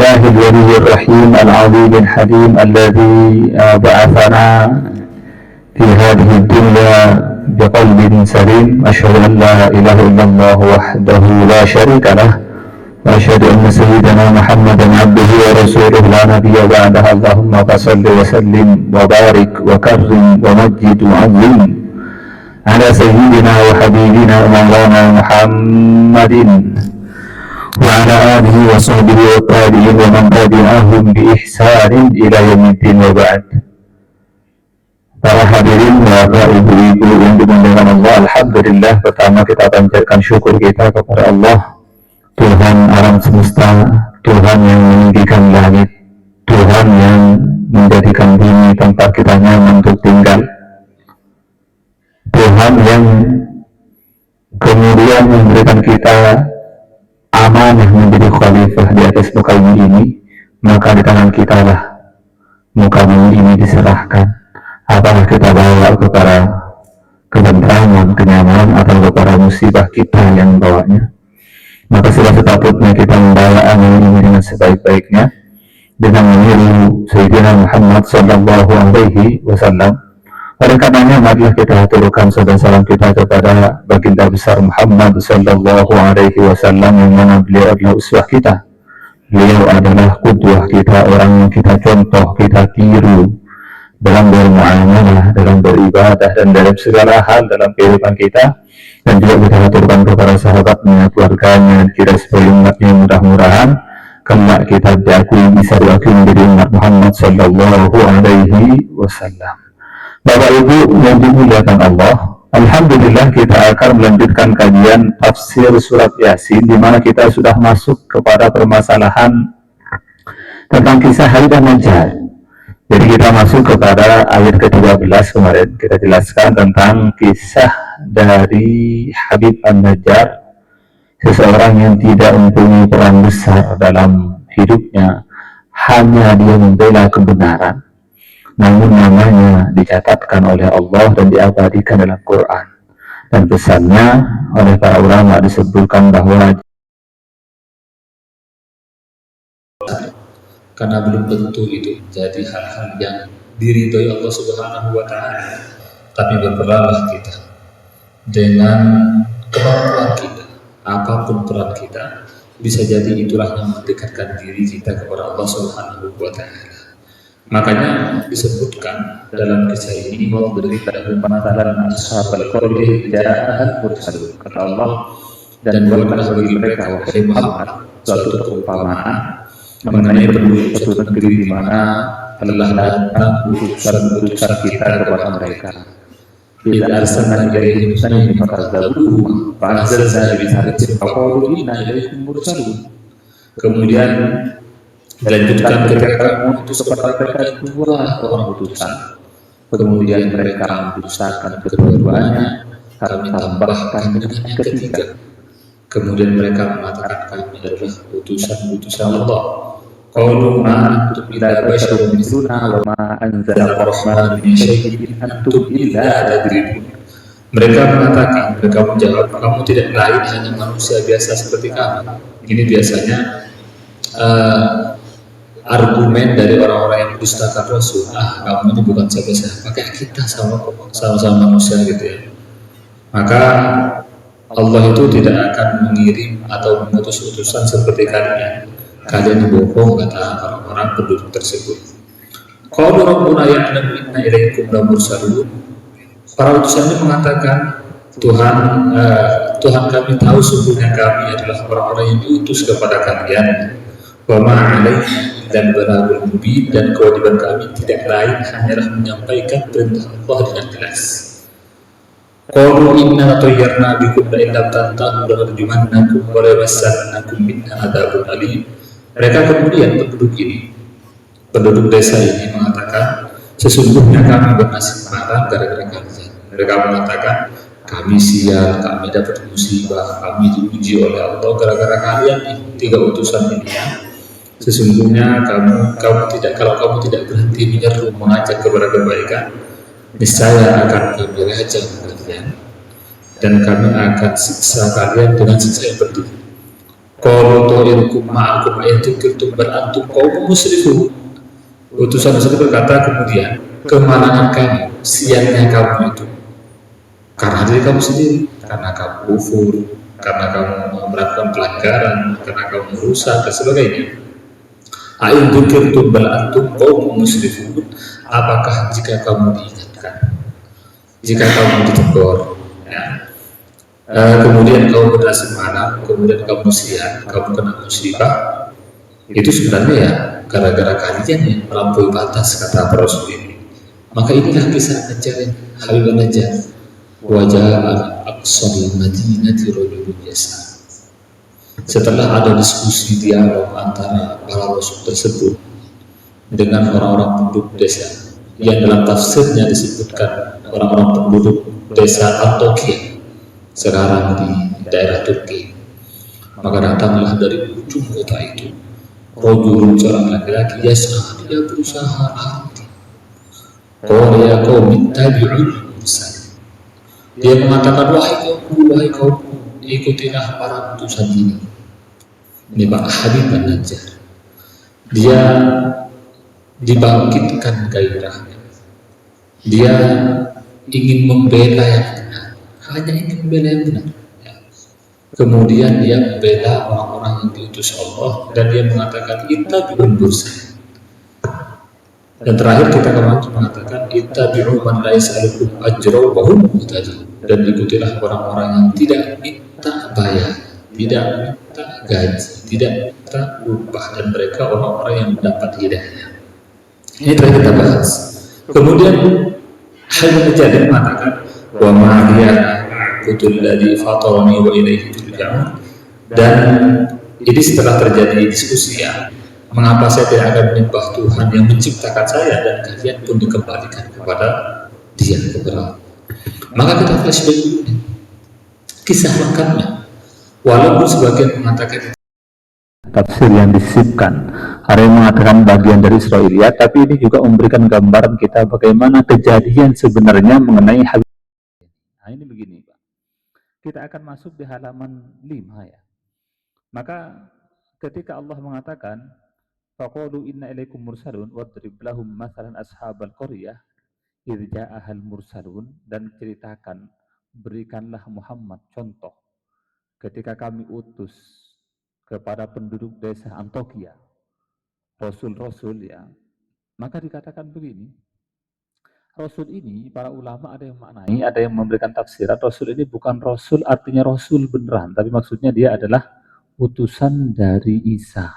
الله الولي الرحيم العظيم الحليم الذي بعثنا في هذه الدنيا بقلب سليم. أشهد أن لا إله إلا الله وحده لا شريك له، وأشهد أن سيدنا محمدا عبده ورسوله لا نبي بعده. اللهم صل وسلم وبارك وكرم ومجد وعظم على سيدنا وحبيبنا مولانا محمد وعلى آله وصحبه والتابعين ومن تبعهم بإحسان إلى يوم الدين وبعد. Para hadirin, bapak, ibu-ibu yang dimuliakan Allah, alhamdulillah, pertama kita panjatkan syukur kita kepada Allah, Tuhan alam semesta, Tuhan yang meninggikan langit, Tuhan yang menjadikan bumi tempat kita nyaman untuk tinggal, Tuhan yang kemudian memberikan kita amanah menjadi khalifah di atas muka bumi ini. Maka di tangan kita lah muka bumi ini diserahkan. Apakah kita bawa kepada kebentangan, kenyamanan, atau kepada musibah kita yang membawanya? Maka sudah sepatutnya kita membawa amanah ini dengan sebaik-baiknya, dengan meniru Sayyidina Muhammad Sallallahu Alaihi Wasallam. Oleh karenanya, marilah kita aturkan salam kita kepada baginda besar Muhammad Sallallahu Alaihi Wasallam, yang mana beliau adalah uswah kita. Beliau adalah qudwah kita, orang yang kita contoh, kita tiru dalam bermuamalah, dalam beribadah, dan dalam segala hal dalam kehidupan kita. Dan juga kita aturkan kepada sahabatnya, keluarganya, kita sebagai umatnya. Mudah-mudahan kelak kita diakui, bisa diakui menjadi umat Muhammad Sallallahu Alaihi Wasallam. Bapak Ibu yang dimuliakan Allah, alhamdulillah kita akan melanjutkan kajian tafsir surat Yasin, di mana kita sudah masuk kepada permasalahan tentang kisah Hari dan Najjar. Jadi kita masuk kepada ayat ke-13. Kemarin kita jelaskan tentang kisah dari Habib An-Najjar, seseorang yang tidak mempunyai peran besar dalam hidupnya, hanya dia membela kebenaran, namun namanya dicatatkan oleh Allah dan diabadikan dalam Quran. Dan pesannya oleh para ulama disebutkan bahwa karena belum tentu itu menjadi hal-hal yang diridhoi Allah Subhanahu wa Ta'ala. Tapi berperanlah kita dengan kemampuan kita, apapun peran kita, bisa jadi itulah yang mendekatkan diri kita kepada Allah Subhanahu wa Ta'ala. Makanya disebutkan dalam kisah ini bahwa berita pemasaran ashabul qarni ja'al mursalun, kata Allah, dan buatlah bagi mereka, wahai Muhammad, suatu perumpamaan mengenai penduduk suatu negeri di mana telah datang utusan kita kepada mereka. Idza arsalna ilaihim sanadin fakazzabuhum fa'anzalna bi'adhatin faqalu inna ilaikum mursalun. Kemudian dilanjutkan ketika kami mengutus kepada mereka dua orang utusan, kemudian mereka mendustakan kedua-duanya, kami tambahkan dengan yang ketiga. Kemudian mereka mengatakan kami adalah utusan Allah. Qalu ma antum illa basharun mithluna wa ma anzala ar-rahmanu min syai'in in antum illa tadribun. Mereka mengatakan, mereka menjawab, kamu tidak lain hanya manusia biasa seperti kami. Ini biasanya argumen dari orang-orang yang mendustakan Rasul. Kamu ini bukan siapa-siapa, kayak kita sama-sama manusia gitu ya. Maka Allah itu tidak akan mengirim atau mengutus utusan seperti kalian. Kalian bohong, kata orang-orang penduduk tersebut. Qalu rabbuna ya'lamu inna ilaikum lamursalun. Para utusan ini mengatakan, Tuhan kami tahu sungguhnya kami adalah orang-orang yang diutus kepada kalian. Wa ma alaina dan balagul mubin, dan kewajiban kami tidak lain hanyalah menyampaikan perintah Allah dengan jelas. Qalu inna tayyarna bikum la illam tantahu lanarjumannakum wa la yamassannakum minna adzabun alim. Mereka kemudian penduduk desa ini mengatakan, sesungguhnya kami bernasib malang gara-gara kalian. Mereka mengatakan, kami sial, kami dapat musibah, kami diuji oleh Allah gara-gara kalian, tiga utusan ini ya. Sesungguhnya kalau kamu tidak berhenti menyeru mengajak kepada kebaikan, niscaya akan kami rajam kalian dan kami akan siksa kalian dengan siksa yang pedih. Qalu ta'irukum ma'akum in dzukirtum bal antum qaumun musrifun. Utusan tersebut berkata kemudian, kemana kamu, siangnya kamu itu? Karena diri kamu sendiri, karena kamu kufur, karena kamu melakukan pelanggaran, karena kamu merusak dan sebagainya. A'in dzukirtum bal antum qaumun musrifun. Apakah jika kamu diingatkan, jika kamu ditegur, ya, kemudian kamu berhasil marah, kemudian kamu siang, kamu kena musibah, itu sebenarnya ya gara-gara kalian yang melampaui batas, kata Rasul ini. Maka inilah kisah Najjar, Habib Najjar. Wajah al-aqsal madinati rajulun yas'a. Setelah ada diskusi dialog antara para rasul tersebut dengan orang-orang penduduk desa, yang dalam tafsirnya disebutkan orang-orang penduduk desa Antokia sekarang di daerah Turki. Maka datanglah dari ujung kota itu rajulun, seorang laki-laki, yas'a, dia berusaha berhenti. Qala ya qaumi ittabi'ul mursalin. Dia mengatakan, wahai kaumku, ikutilah para utusan ini. Ini Pak Habib Najjar. Dia dibangkitkan gairahnya. Dia ingin membela yang benar, hanya ingin membela yang benar. Kemudian dia membela orang-orang yang diutus Allah dan dia mengatakan ittabi'ul mursalin. Dan terakhir kita kemarin mengatakan ittabi'u man la yas'alukum ajra wa hum muhtadun. Dan ikutilah orang-orang yang tidak minta bayar, tidak minta gaji, tidak minta upah, dan mereka orang-orang yang mendapat hidayah. Ini telah kita bahas. Kemudian Habib Najjar mengatakan wa ma'riyana a'budul ladzi fatarani wa ilaihi turja'un. Dan ini setelah terjadi diskusi, ya, mengapa saya tidak akan menyembah Tuhan yang menciptakan saya dan kalian pun dikembalikan kepada Dia, kepada. Maka kita flashback dulu kisah lengkapnya. Walaupun sebagian mengatakan tafsir yang disisipkan, ada yang mengatakan bagian dari Israiliyat, tapi ini juga memberikan gambaran kita bagaimana kejadian sebenarnya mengenai Habib. Nah, ini begini, Pak. Kita akan masuk di halaman 5, ya. Maka ketika Allah mengatakan faqulu inna ilaikum mursalun wadrib lahum mathalan ashabal qaryah idz ja'ahal mursalun, dan ceritakan, berikanlah Muhammad contoh ketika kami utus kepada penduduk desa Antokia rasul-rasul, ya. Maka dikatakan begini, rasul ini para ulama ada yang maknai, ada yang memberikan tafsiran rasul ini bukan rasul artinya rasul beneran, tapi maksudnya dia adalah utusan dari Isa.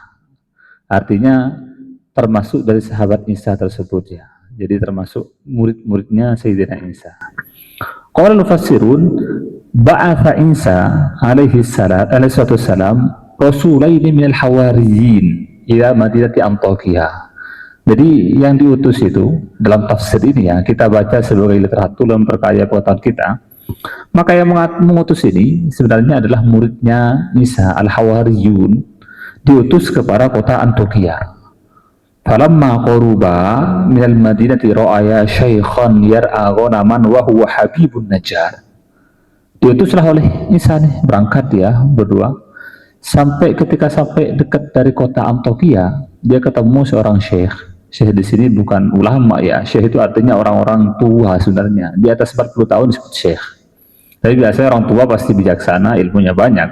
Artinya termasuk dari sahabat Isa tersebut, ya. Jadi termasuk murid-muridnya Sayyidina Isa. Qala al-mufassirun ba'atha Isa alaihi salam rasulaini minal hawariyin ila madinati Antokia. Jadi yang diutus itu dalam tafsir ini, ya, kita baca sebagai literatur yang memperkaya pengetahuan kita. Maka yang mengutus ini sebenarnya adalah muridnya Isa, al-Hawariyun, diutus kepada kota Antokia. Falamma qaruba minal madinati ra'aya syaikhan yar'a ghanaman wa huwa Habibun Najjar. Diutuslah oleh Isa nih, berangkat dia berdua. Ketika sampai dekat dari kota Antokia, dia ketemu seorang syekh. Syekh di sini bukan ulama, ya. Syekh itu artinya orang-orang tua sebenarnya. Di atas 40 tahun disebut syekh. Tapi biasanya orang tua pasti bijaksana, ilmunya banyak.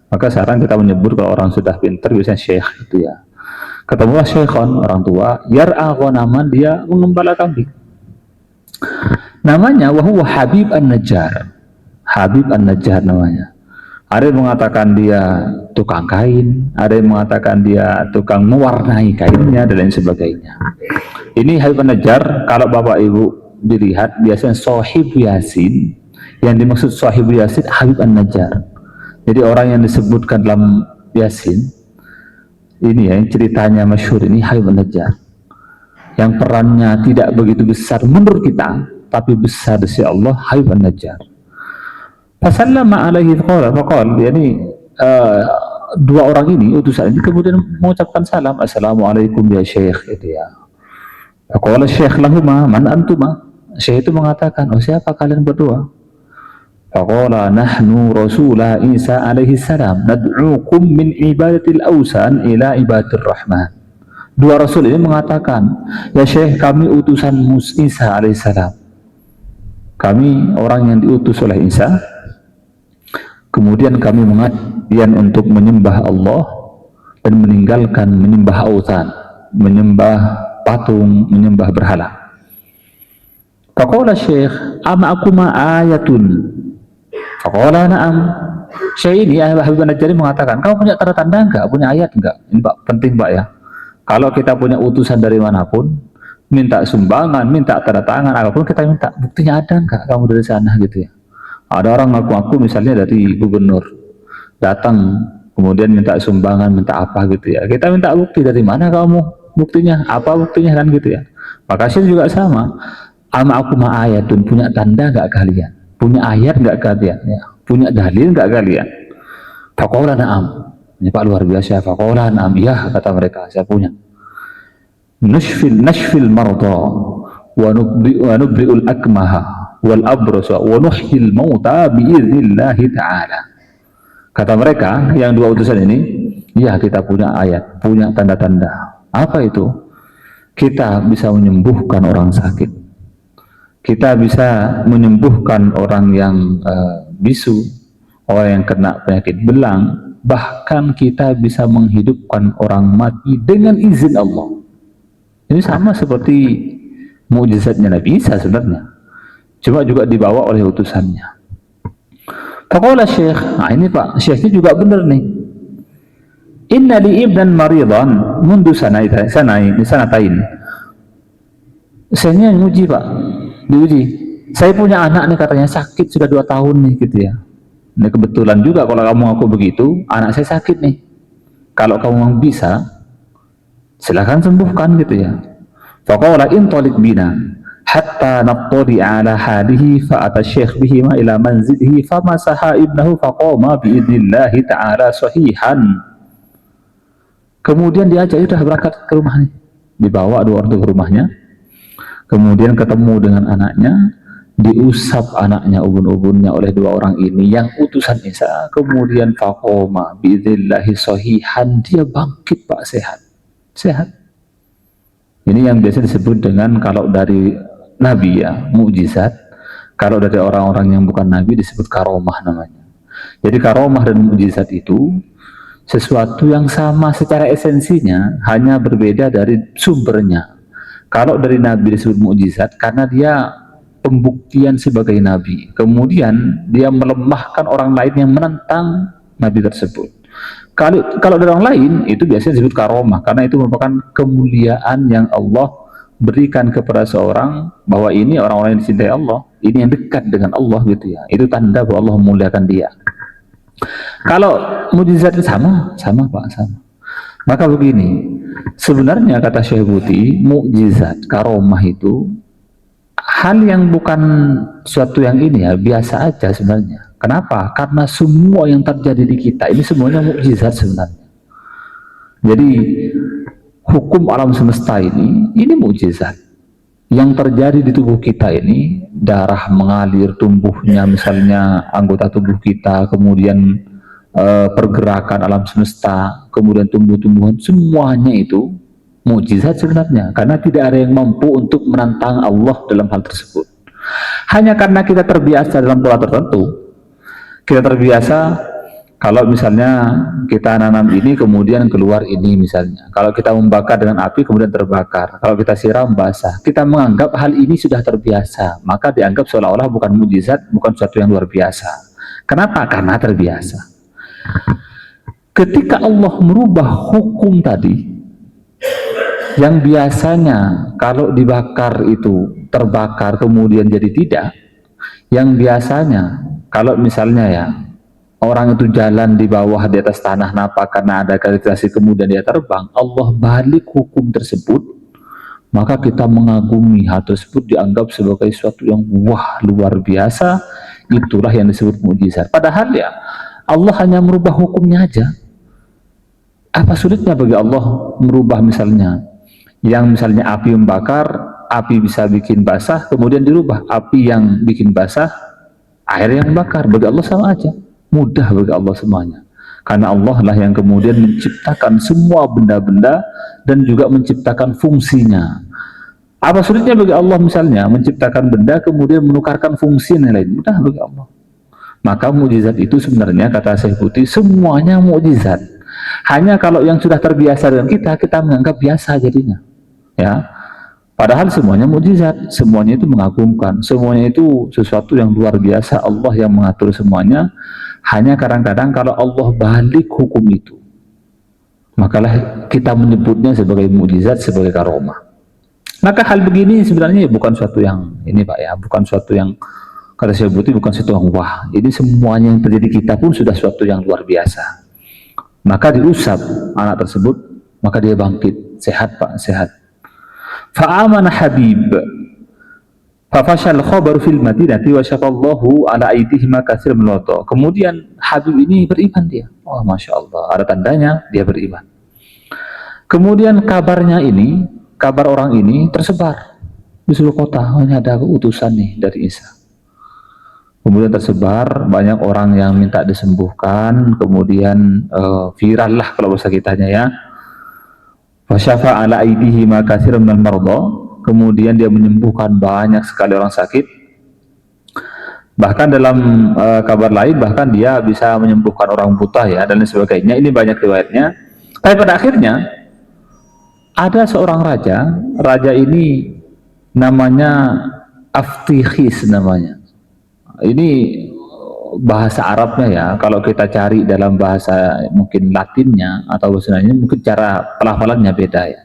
Maka sekarang kita menyebut kalau orang sudah pintar biasanya syekh itu, ya. Ketemulah syekhon, orang tua, yar'a ghanaman, dia mengembala kambing. Namanya wahuwa Habib An-Najjar. Habib An-Najjar namanya. Ada yang mengatakan dia tukang kain, ada yang mengatakan dia tukang mewarnai kainnya, dan lain sebagainya. Ini Habib An-Najjar, kalau Bapak Ibu dilihat, biasanya Shahib Yasin. Yang dimaksud Shahib Yasin, Habib An-Najjar. Jadi orang yang disebutkan dalam Yasin, ini, ya, ceritanya masyhur ini Habib An-Najjar, yang perannya tidak begitu besar menurut kita, tapi besar di sisi Allah, Habib An-Najjar. Fasallama alaihi faqala, yakni dua orang ini, utusan ini, kemudian mengucapkan salam, assalamualaikum ya syekh, itu, ya. Faqala syekh lahuma man antuma. Syekh itu mengatakan, oh siapa kalian berdua? Faqala nahnu rasula Isa alaihi salam nad'ukum min ibadatil awsan ila ibadatir rahman. Dua rasul ini mengatakan, ya Syekh, kami utusan Isa alaihi salam. Kami orang yang diutus oleh Isa. Kemudian kami mengajak untuk menyembah Allah dan meninggalkan menyembah autan, menyembah patung, menyembah berhala. Faqala Syekh, ama akuma ayatun. Faqala na'am. Syekh ini, Habib An-Najari mengatakan, kamu punya tanda-tanda enggak? Punya ayat enggak? Ini Pak, penting Pak ya. Kalau kita punya utusan dari manapun, minta sumbangan, minta tanda tangan, apapun kita minta, buktinya ada enggak kamu dari sana gitu ya. Ada orang ngaku-ngaku misalnya dari gubernur, datang kemudian minta sumbangan, minta apa gitu ya. Kita minta bukti, dari mana kamu buktinya, apa buktinya kan gitu ya. Maka Syekh juga sama. Ama aku ma ayatun, punya tanda enggak kalian? Punya ayat enggak kalian? Ya. Punya dalil enggak kalian? Faqala na'am. Ini Pak luar biasa. Faqala na'am, ya kata mereka, saya punya. Nashfil marda wa nubri'ul akmaha wal abrasa wa nuhyil mauta biiznillahi ta'ala. Kata mereka yang dua utusan ini, ya kita punya ayat, punya tanda-tanda. Apa itu? Kita bisa menyembuhkan orang sakit, kita bisa menyembuhkan orang yang bisu, orang yang kena penyakit belang, bahkan kita bisa menghidupkan orang mati dengan izin Allah. Ini sama seperti mukjizatnya Nabi Isa sebenarnya, cuma juga dibawa oleh utusannya. Faqala Syekh, nah ini Pak, Syekh ini juga benar nih. Inna li ibnan maridan mundu sanatain. Saya nguji Pak, diuji. Saya punya anak nih katanya sakit sudah 2 tahun nih gitu ya. Ini kebetulan juga kalau kamu ngaku begitu, anak saya sakit nih. Kalau kamu bisa, silakan sembuhkan gitu ya. Faqala intaliq bina hatta nattali ala halihi fa ata syekh bihi ma ila manzilihi fa masaha ibnahu faqama bi idnillahi ta'ala sahihan. Kemudian diajak, sudah berangkat ke rumahnya, dibawa 2 orang ke rumahnya, kemudian ketemu dengan anaknya, diusap anaknya, ubun-ubunnya oleh 2 orang ini yang utusan Isa. Kemudian faqama bi idnillahi sahihan, dia bangkit Pak, sehat. Ini yang biasa disebut dengan, kalau dari Nabi ya, mukjizat. Kalau dari orang-orang yang bukan Nabi disebut karomah namanya. Jadi karomah dan mukjizat itu sesuatu yang sama secara esensinya, hanya berbeda dari sumbernya. Kalau dari Nabi disebut mukjizat karena dia pembuktian sebagai Nabi. Kemudian dia melemahkan orang lain yang menentang Nabi tersebut. Kalau dari orang lain itu biasanya disebut karomah, karena itu merupakan kemuliaan yang Allah berikan kepada seorang, bahwa ini orang-orang yang dicintai Allah, ini yang dekat dengan Allah gitu ya. Itu tanda bahwa Allah memuliakan dia. Kalau mukjizat sama Pak, sama. Maka begini, sebenarnya kata Syekh Buti, mukjizat, karomah itu hal yang bukan suatu yang ini ya, biasa aja sebenarnya. Kenapa? Karena semua yang terjadi di kita ini semuanya mukjizat sebenarnya. Jadi hukum alam semesta ini mukjizat. Yang terjadi di tubuh kita ini, darah mengalir, tumbuhnya misalnya anggota tubuh kita, kemudian pergerakan alam semesta, kemudian tumbuh-tumbuhan, semuanya itu mukjizat sebenarnya, karena tidak ada yang mampu untuk menantang Allah dalam hal tersebut. Hanya karena kita terbiasa dalam pola tertentu. Kita terbiasa kalau misalnya kita nanam ini kemudian keluar ini misalnya. Kalau kita membakar dengan api kemudian terbakar. Kalau kita siram basah. Kita menganggap hal ini sudah terbiasa. Maka dianggap seolah-olah bukan mukjizat, bukan sesuatu yang luar biasa. Kenapa? Karena terbiasa. Ketika Allah merubah hukum tadi, yang biasanya kalau dibakar itu terbakar kemudian jadi tidak, yang biasanya kalau misalnya ya orang itu jalan di bawah di atas tanah napa karena ada gravitasi kemudian dia terbang, Allah balik hukum tersebut, maka kita mengagumi hal tersebut, dianggap sebagai sesuatu yang wah luar biasa. Itulah yang disebut mukjizat. Padahal ya Allah hanya merubah hukumnya aja. Apa sulitnya bagi Allah merubah misalnya yang misalnya api membakar, api bisa bikin basah, kemudian dirubah api yang bikin basah air yang bakar, bagi Allah sama aja, mudah bagi Allah semuanya. Karena Allah lah yang kemudian menciptakan semua benda-benda dan juga menciptakan fungsinya. Apa sulitnya bagi Allah misalnya menciptakan benda kemudian menukarkan fungsi yang lain? Mudah bagi Allah. Maka mukjizat itu sebenarnya kata Syekh Putih semuanya mukjizat. Hanya kalau yang sudah terbiasa dengan kita menganggap biasa jadinya. Ya. Padahal semuanya mukjizat, semuanya itu mengagumkan, semuanya itu sesuatu yang luar biasa, Allah yang mengatur semuanya. Hanya kadang-kadang kalau Allah balik hukum itu, makalah kita menyebutnya sebagai mukjizat, sebagai karomah. Maka hal begini sebenarnya bukan suatu yang ini Pak ya, bukan suatu yang kata Syekh Putih bukan suatu yang wah. Ini semuanya yang terjadi kita pun sudah suatu yang luar biasa. Maka diusap anak tersebut, maka dia bangkit, sehat Pak, sehat. Fa'amana Habib fafashal khabar fil madinati wa syafallahu ala aidihima katsir min wata. Kemudian Habib ini beriman dia. Oh Masya Allah, ada tandanya dia beriman. Kemudian kabarnya ini, kabar orang ini tersebar di seluruh kota. Oh, ini ada utusan nih dari Isa. Kemudian tersebar, banyak orang yang minta disembuhkan, kemudian viral lah kalau bahasa kitanya ya. Fasyafa ala aidihi ma katsiran minal mardha, kemudian dia menyembuhkan banyak sekali orang sakit. Bahkan dalam kabar lain bahkan dia bisa menyembuhkan orang buta ya dan lain sebagainya. Ini banyak riwayatnya. Tapi pada akhirnya ada seorang raja, raja ini namanya Aftikhis namanya. Ini bahasa Arabnya ya, kalau kita cari dalam bahasa mungkin Latinnya atau bahasa lainnya mungkin cara pelafalannya beda ya.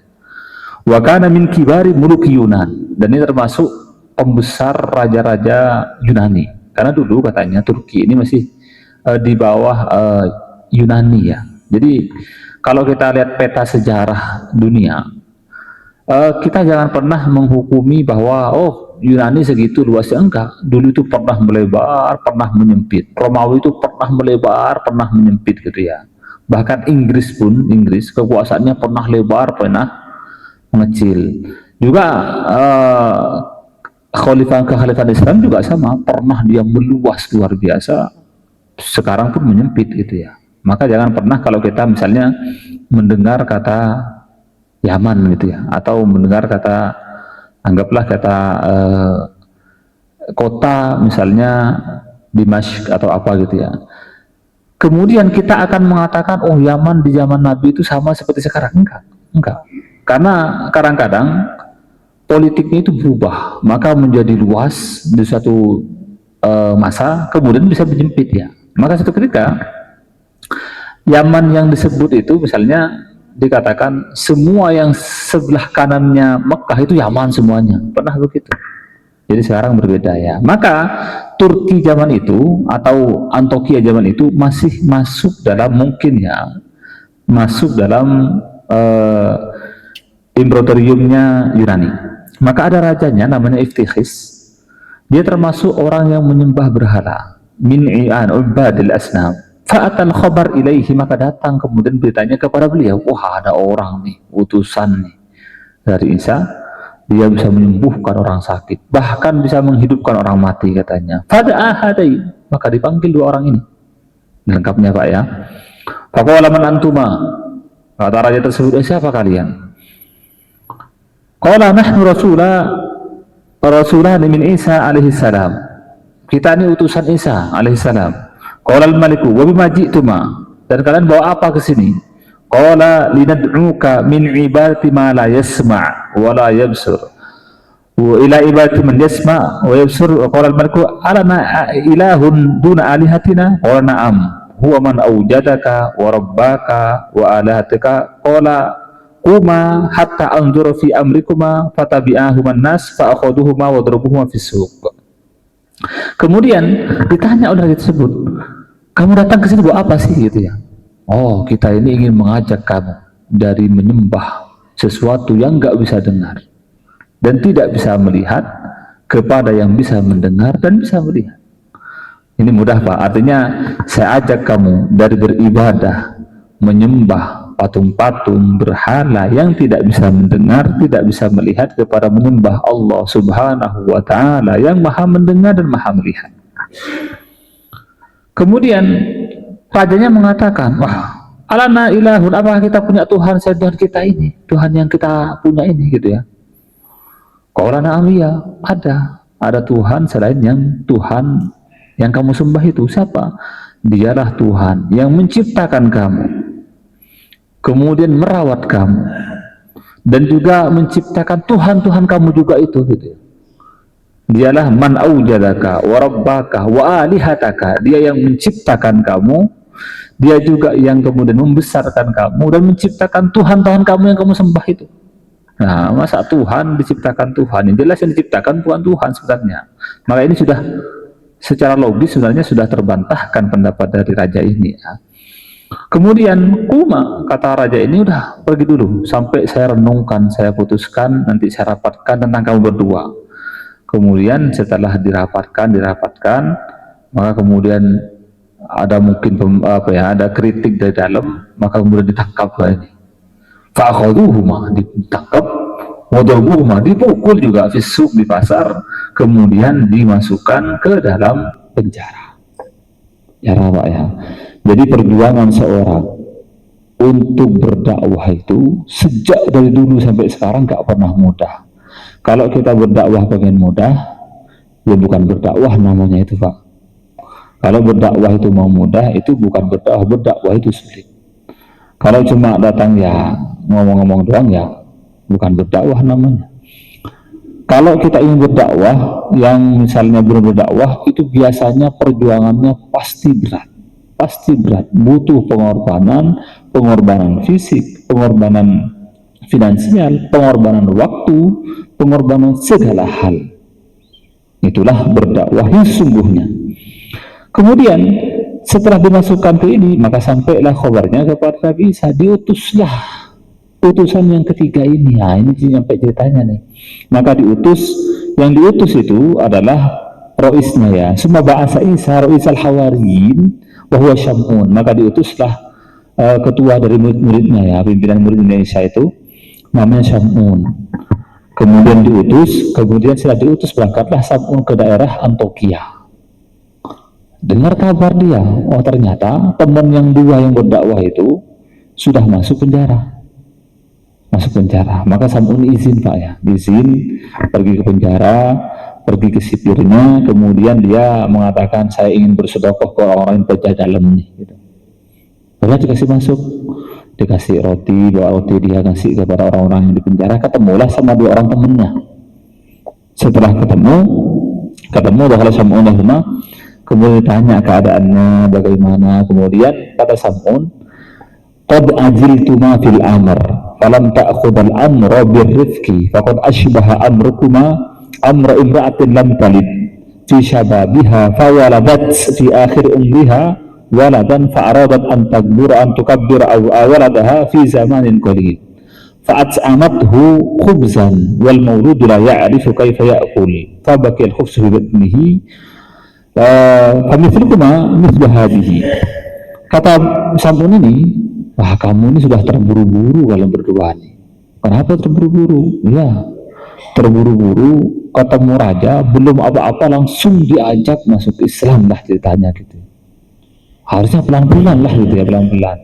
Wa kana min kibari muluki Yunan, dan ini termasuk pembesar raja-raja Yunani. Karena dulu katanya Turki ini masih di bawah Yunani ya. Jadi kalau kita lihat peta sejarah dunia, kita jangan pernah menghukumi bahwa oh Yunani segitu luasnya, enggak. Dulu itu pernah melebar, pernah menyempit. Romawi itu pernah melebar, pernah menyempit gitu ya. Bahkan Inggris pun, Inggris kekuasaannya pernah lebar, pernah mengecil. Juga kekhalifan Islam juga sama, pernah dia meluas luar biasa, sekarang pun menyempit gitu ya. Maka jangan pernah kalau kita misalnya mendengar kata Yaman gitu ya, atau mendengar kata anggaplah kata kota misalnya Dimashq atau apa gitu ya. Kemudian kita akan mengatakan oh Yaman di zaman Nabi itu sama seperti sekarang. Enggak. Karena kadang-kadang politiknya itu berubah, maka menjadi luas di suatu masa kemudian bisa menyempit ya. Maka suatu ketika Yaman yang disebut itu misalnya dikatakan semua yang sebelah kanannya Mekah itu Yaman semuanya, pernah begitu. Jadi sekarang berbeda ya. Maka Turki zaman itu atau Antokia zaman itu masih masuk dalam mungkin ya, masuk dalam imperatoriumnya Yunani. Maka ada rajanya namanya Iftikhis. Dia termasuk orang yang menyembah berhala, min i'an ubadil asnam. Fa'atal khabar ilaihi, maka datang kemudian beritanya kepada beliau, wah ada orang nih, utusan nih dari Isa, dia bisa menyembuhkan orang sakit, bahkan bisa menghidupkan orang mati katanya. Fada'ahadai, maka dipanggil dua orang ini. Lengkapnya Pak ya. Faqala man antuma, kata raja tersebut, siapa kalian? Qala nahnu rasulan min Isa alaihi salam. Kita ini utusan Isa alaihi salam. Qala al-maliku wa bima ji'tuma, dan kalian bawa apa ke sini? Qala linad'uka min ibadati ma la yasma' wa la yabsur wa ila ibadati man yasma' wa yabsur. Qala al-maliku alana ilahun duna alihatina? Qala na'am huwa man awjadaka wa rabbaka wa alahatika. Qala quma hatta anzura fi amrikuma fatabi'ahuma an-nas fa akhaduhuma wa darabuhuma fi suq. Kemudian ditanya oleh raja tersebut, kamu datang ke sini buat apa sih gitu ya? Oh, kita ini ingin mengajak kamu dari menyembah sesuatu yang nggak bisa dengar dan tidak bisa melihat kepada yang bisa mendengar dan bisa melihat. Ini mudah Pak, artinya saya ajak kamu dari beribadah menyembah patung-patung berhala yang tidak bisa mendengar, tidak bisa melihat, kepada menyembah Allah Subhanahu wa ta'ala yang maha mendengar dan maha melihat. Kemudian rajanya mengatakan, wah, alana ilahun, apakah kita punya Tuhan selain Tuhan kita ini, Tuhan yang kita punya ini, gitu ya. Qaulana ya, ada Tuhan selain yang Tuhan yang kamu sembah itu. Siapa? Dialah Tuhan yang menciptakan kamu, kemudian merawat kamu, dan juga menciptakan Tuhan-Tuhan kamu juga itu, gitu. Dialah man aujadaka wa rabbaka wa alihataka. Dia yang menciptakan kamu, dia juga yang kemudian membesarkan kamu dan menciptakan Tuhan-Tuhan kamu yang kamu sembah itu. Nah, masa Tuhan diciptakan Tuhan? Ini jelas yang diciptakan bukan Tuhan sebenarnya. Maka ini sudah secara logis sebenarnya sudah terbantahkan pendapat dari raja ini, ya. Kemudian kata raja ini, udah pergi dulu sampai saya renungkan, saya putuskan, nanti saya rapatkan tentang kamu berdua. Kemudian setelah dirapatkan, maka kemudian ada mungkin ada kritik dari dalam, maka kemudian ditangkap ini. Fa'akhaduhuma, ditangkap, wadabuhuma, dipukul juga fisuk di pasar, kemudian dimasukkan ke dalam penjara. Ya Pak ya. Jadi perjuangan seorang untuk berdakwah itu sejak dari dulu sampai sekarang gak pernah mudah. Kalau kita berdakwah pengen mudah, ya bukan berdakwah namanya itu, Pak. Kalau berdakwah itu mau mudah, itu bukan berdakwah itu sulit. Kalau cuma datang ya ngomong-ngomong doang, ya bukan berdakwah namanya. Kalau kita ingin berdakwah, yang misalnya belum berdakwah, itu biasanya perjuangannya pasti berat, butuh pengorbanan fisik, pengorbanan finansial, pengorbanan waktu, pengorbanan segala hal. Itulah berdakwah yang sesungguhnya. Kemudian setelah dimasukkan ke ini, maka sampailah kabarnya kepada Nabi Isa, diutuslah utusan yang ketiga ini. Nah, ini sampai ceritanya nih. Maka yang diutus itu adalah roisnya, ya. Summa ba'asa Isa roisal hawariyin bahwa Syamun. Maka diutuslah ketua dari murid-muridnya, ya, pimpinan murid Isa itu namanya Syamun. Kemudian setelah diutus berangkatlah Syamun ke daerah Antioquia. Dengar kabar dia, oh ternyata teman yang dua yang berdakwah itu sudah masuk penjara. Maka Syamun izin, Pak, ya, izin pergi ke penjara, pergi ke sipirnya, kemudian dia mengatakan, saya ingin bersedekah ke orang-orang yang berada dalam nih, gitu. Lalu dikasih masuk, dikasih roti, bawa roti dia kasih kepada orang-orang yang di penjara. Ketemulah sama dua orang temannya. Setelah ketemu kalau Syamun rumah, kemudian ditanya keadaannya bagaimana. Kemudian kata Syamun, qad ajiltuma fil amr falam ta'khudal amra birrifqi faqad ashbaha amrukuma amra imra'atin lam talid fi shababiha fawaladat fi akhir umriha waladan fa'aradat an takbura an tukabbira waladaha fi zamanin qalil fa'at'amathu khubzan wal mawludu la ya'rifu kayfa ya'kul fabaki al-khubzu fi batnihi famithlikuma mithlu hadhihi. Kata Syamun ini, wah, kamu ini sudah terburu-buru kalau berdua nih. Kenapa terburu-buru? Ya, terburu-buru ketemu raja, belum apa-apa langsung diajak masuk Islam lah ceritanya gitu. Harusnya pelan-pelan lah gitu ya, pelan-pelan.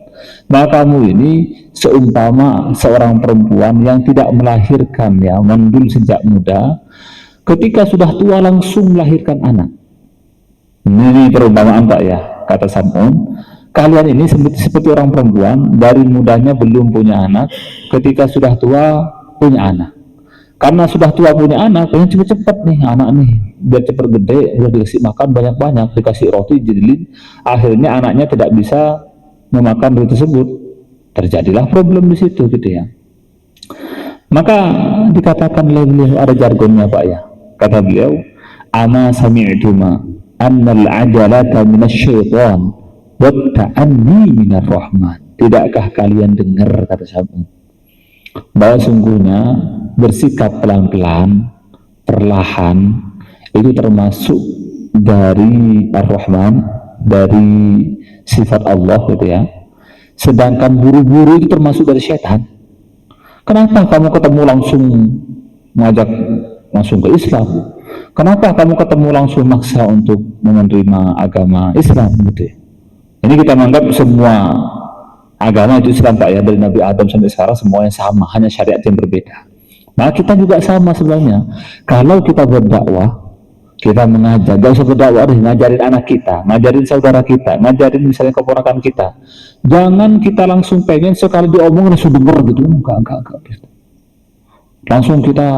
Maka kamu ini seumpama seorang perempuan yang tidak melahirkan, ya, mandul sejak muda, ketika sudah tua langsung melahirkan anak. Ini perumpamaan, Pak, ya, kata Syamun. Kalian ini seperti orang perempuan, dari mudanya belum punya anak, ketika sudah tua punya anak. Karena sudah tua punya anak, pengen cepet-cepet nih anak nih, biar cepet gede, udah dikasih makan banyak-banyak, dikasih roti, jilid, akhirnya anaknya tidak bisa memakan roti tersebut. Terjadilah problem di situ, gitu ya. Maka dikatakan oleh beliau, ada jargonnya, Pak, ya. Kata beliau, ama sami'tuma annal ajalata minasyaitan wa ta'anni minar rahman. Tidakkah kalian dengar, kata Syamun, bahwa sungguhnya bersikap pelan-pelan, perlahan, itu termasuk dari Ar-Rahman, dari sifat Allah, gitu ya. Sedangkan buru-buru itu termasuk dari setan. Kenapa kamu ketemu langsung ngajak langsung ke Islam? Kenapa kamu ketemu langsung maksa untuk menerima agama Islam gitu ya? Ini kita menganggap semua agama itu Islam Pak ya, dari Nabi Adam sampai sekarang semuanya sama, hanya syariat yang berbeda. Nah kita juga sama sebenarnya. Kalau kita berdakwah, kita mengajar, gak usah berdakwah deh, ngajarin anak kita, ngajarin saudara kita, ngajarin misalnya keponakan kita. Jangan kita langsung pengen sekali diomong langsung denger gitu, enggak. Langsung kita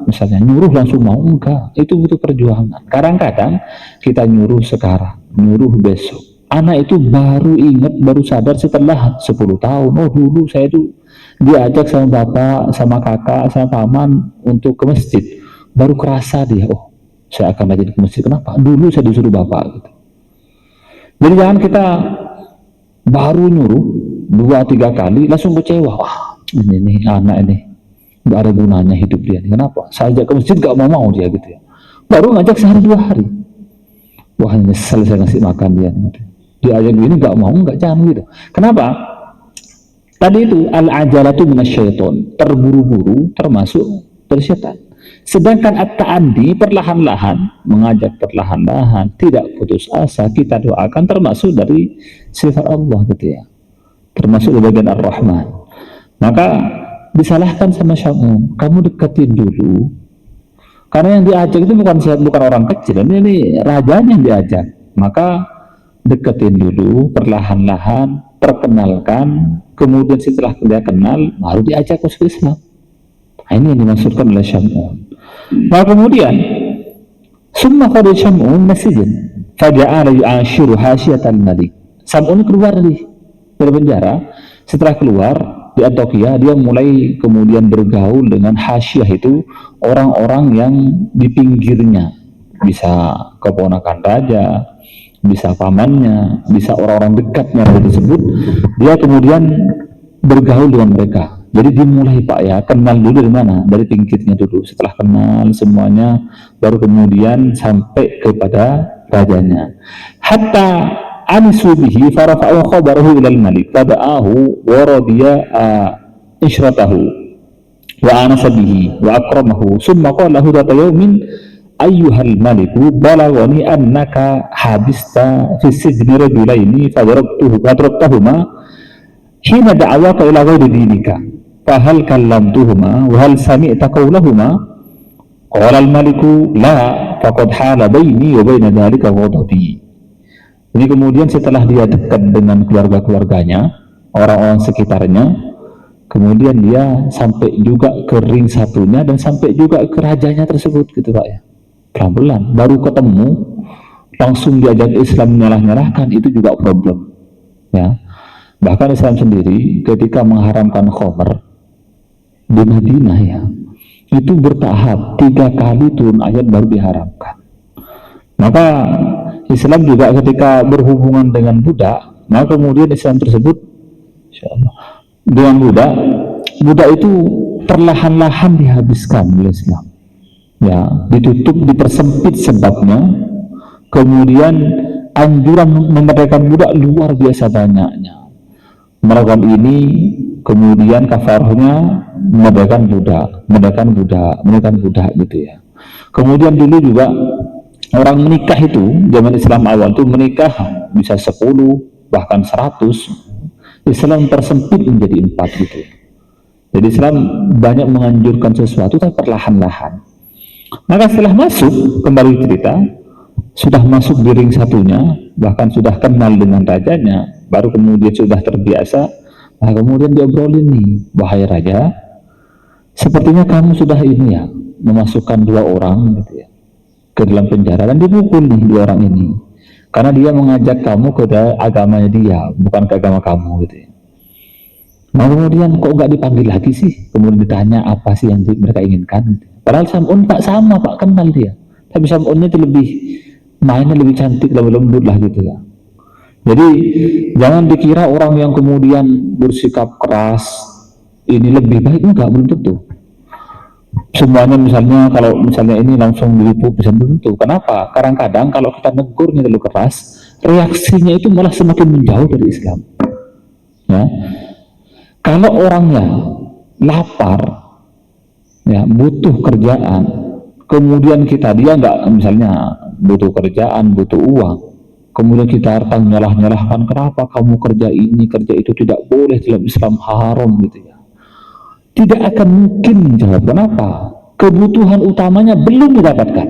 misalnya nyuruh langsung mau, enggak. Itu butuh perjuangan. Kadang-kadang kita nyuruh sekarang, nyuruh besok. Anak itu baru ingat, baru sadar setelah 10 tahun. Oh dulu saya itu diajak sama bapak, sama kakak, sama paman untuk ke masjid. Baru kerasa dia, oh saya akan rajin ke masjid. Kenapa? Dulu saya disuruh bapak gitu. Jadi jangan kita baru nyuruh 2-3 kali langsung kecewa. Wah ini anak ini nggak ada gunanya hidup dia. Kenapa? Saya ajak ke masjid gak mau dia gitu ya. Baru ngajak sehari 2 hari. Wah nyesel saya ngasih makan dia. Diajak gini gak mau, nggak, jangan gitu. Kenapa? Tadi itu al-ajalatu minasyaiton, terburu-buru termasuk dari setan. Sedangkan at-ta'andi perlahan-lahan, mengajak perlahan-lahan, tidak putus asa, kita doakan termasuk dari sifat Allah gitu ya. Termasuk bagian Ar-Rahman. Maka disalahkan sama Syam'un, kamu deketin dulu. Karena yang diajak itu bukan orang kecil, ini rajanya yang diajak. Maka deketin dulu perlahan-lahan, perkenalkan, kemudian setelah dia kenal baru diajak masuk Islam. Nah, ini yang dimaksudkan oleh Syam'un. Nah kemudian summa qad Syam'un masjidin faja'ala yu'ashiru hasyiatal malik. Syam'un keluar dari penjara. Setelah keluar di Antioquia, dia mulai kemudian bergaul dengan hasyiah, itu orang-orang yang di pinggirnya, bisa keponakan raja, bisa pamannya, bisa orang-orang dekatnya tersebut. Dia kemudian bergaul dengan mereka. Jadi dimulai Pak ya, kenal dulu dari mana? Dari pinggirnya dulu. Setelah kenal semuanya, baru kemudian sampai kepada rajanya. Hatta anisu bihi farafa'u khabarahu ilal malik fada'ahu wa radiya isyratahu wa anasa bihi wa akramahu summa qala lahu dhata yawmin ayyuhal maliku balagani annaka habista fi sijni rajulaini fadarabtahuma hina da'awaka ila ghairi dinika fahal kallamtuhuma wa hal sami'ta qawlahuma qala al-maliku la faqad hala baini wa baina dhalika ghadabi. Jadi kemudian setelah dia dekat dengan keluarga-keluarganya, orang-orang sekitarnya, kemudian dia sampai juga ke ring satunya dan sampai juga ke rajanya tersebut gitu Pak ya. Pelan-pelan, baru ketemu langsung diajak Islam nyalah-nyalahkan, itu juga problem ya. Bahkan Islam sendiri ketika mengharamkan khamr di Madinah ya, itu bertahap, 3 kali turun ayat baru diharamkan. Maka Islam juga ketika berhubungan dengan budak, maka kemudian Islam tersebut insyaallah dengan budak itu perlahan-lahan dihabiskan oleh Islam ya, ditutup, dipersempit sebabnya. Kemudian anjuran memerdekakan budak luar biasa banyaknya. Melakukan ini kemudian kafarahnya memerdekakan budak gitu ya. Kemudian dulu juga orang menikah itu zaman Islam awal itu menikah bisa 10 bahkan 100. Islam tersempit menjadi 4 gitu. Jadi Islam banyak menganjurkan sesuatu tapi perlahan-lahan. Maka setelah masuk, kembali cerita, sudah masuk di ring satunya, bahkan sudah kenal dengan rajanya, baru kemudian sudah terbiasa, nah kemudian diobrolin nih, wahai raja, sepertinya kamu sudah ini ya, memasukkan 2 orang gitu ya, ke dalam penjara, dan dipukul nih 2 orang ini, karena dia mengajak kamu ke agamanya dia, bukan ke agama kamu gitu ya. Nah kemudian kok nggak dipanggil lagi sih? Kemudian ditanya apa sih yang mereka inginkan gitu. Padahal Sam'un tak sama Pak, kenal dia, tapi Sam'unnya itu lebih mainnya lebih cantik, lebih lembut lah gitu ya. Jadi jangan dikira orang yang kemudian bersikap keras ini lebih baik, enggak, belum tentu. Semuanya misalnya kalau misalnya ini langsung diliput, bisa belum tentu. Kenapa? Kadang-kadang kalau kita negurnya terlalu keras, reaksinya itu malah semakin menjauh dari Islam ya. Kalau orangnya lapar ya, butuh kerjaan, kemudian dia nggak, misalnya butuh kerjaan, butuh uang, kemudian kita datang nyalah-nyalahkan, kenapa kamu kerja ini, kerja itu, tidak boleh dalam Islam, haram gitu ya. Tidak akan mungkin menjawab. Kenapa? Kebutuhan utamanya belum didapatkan.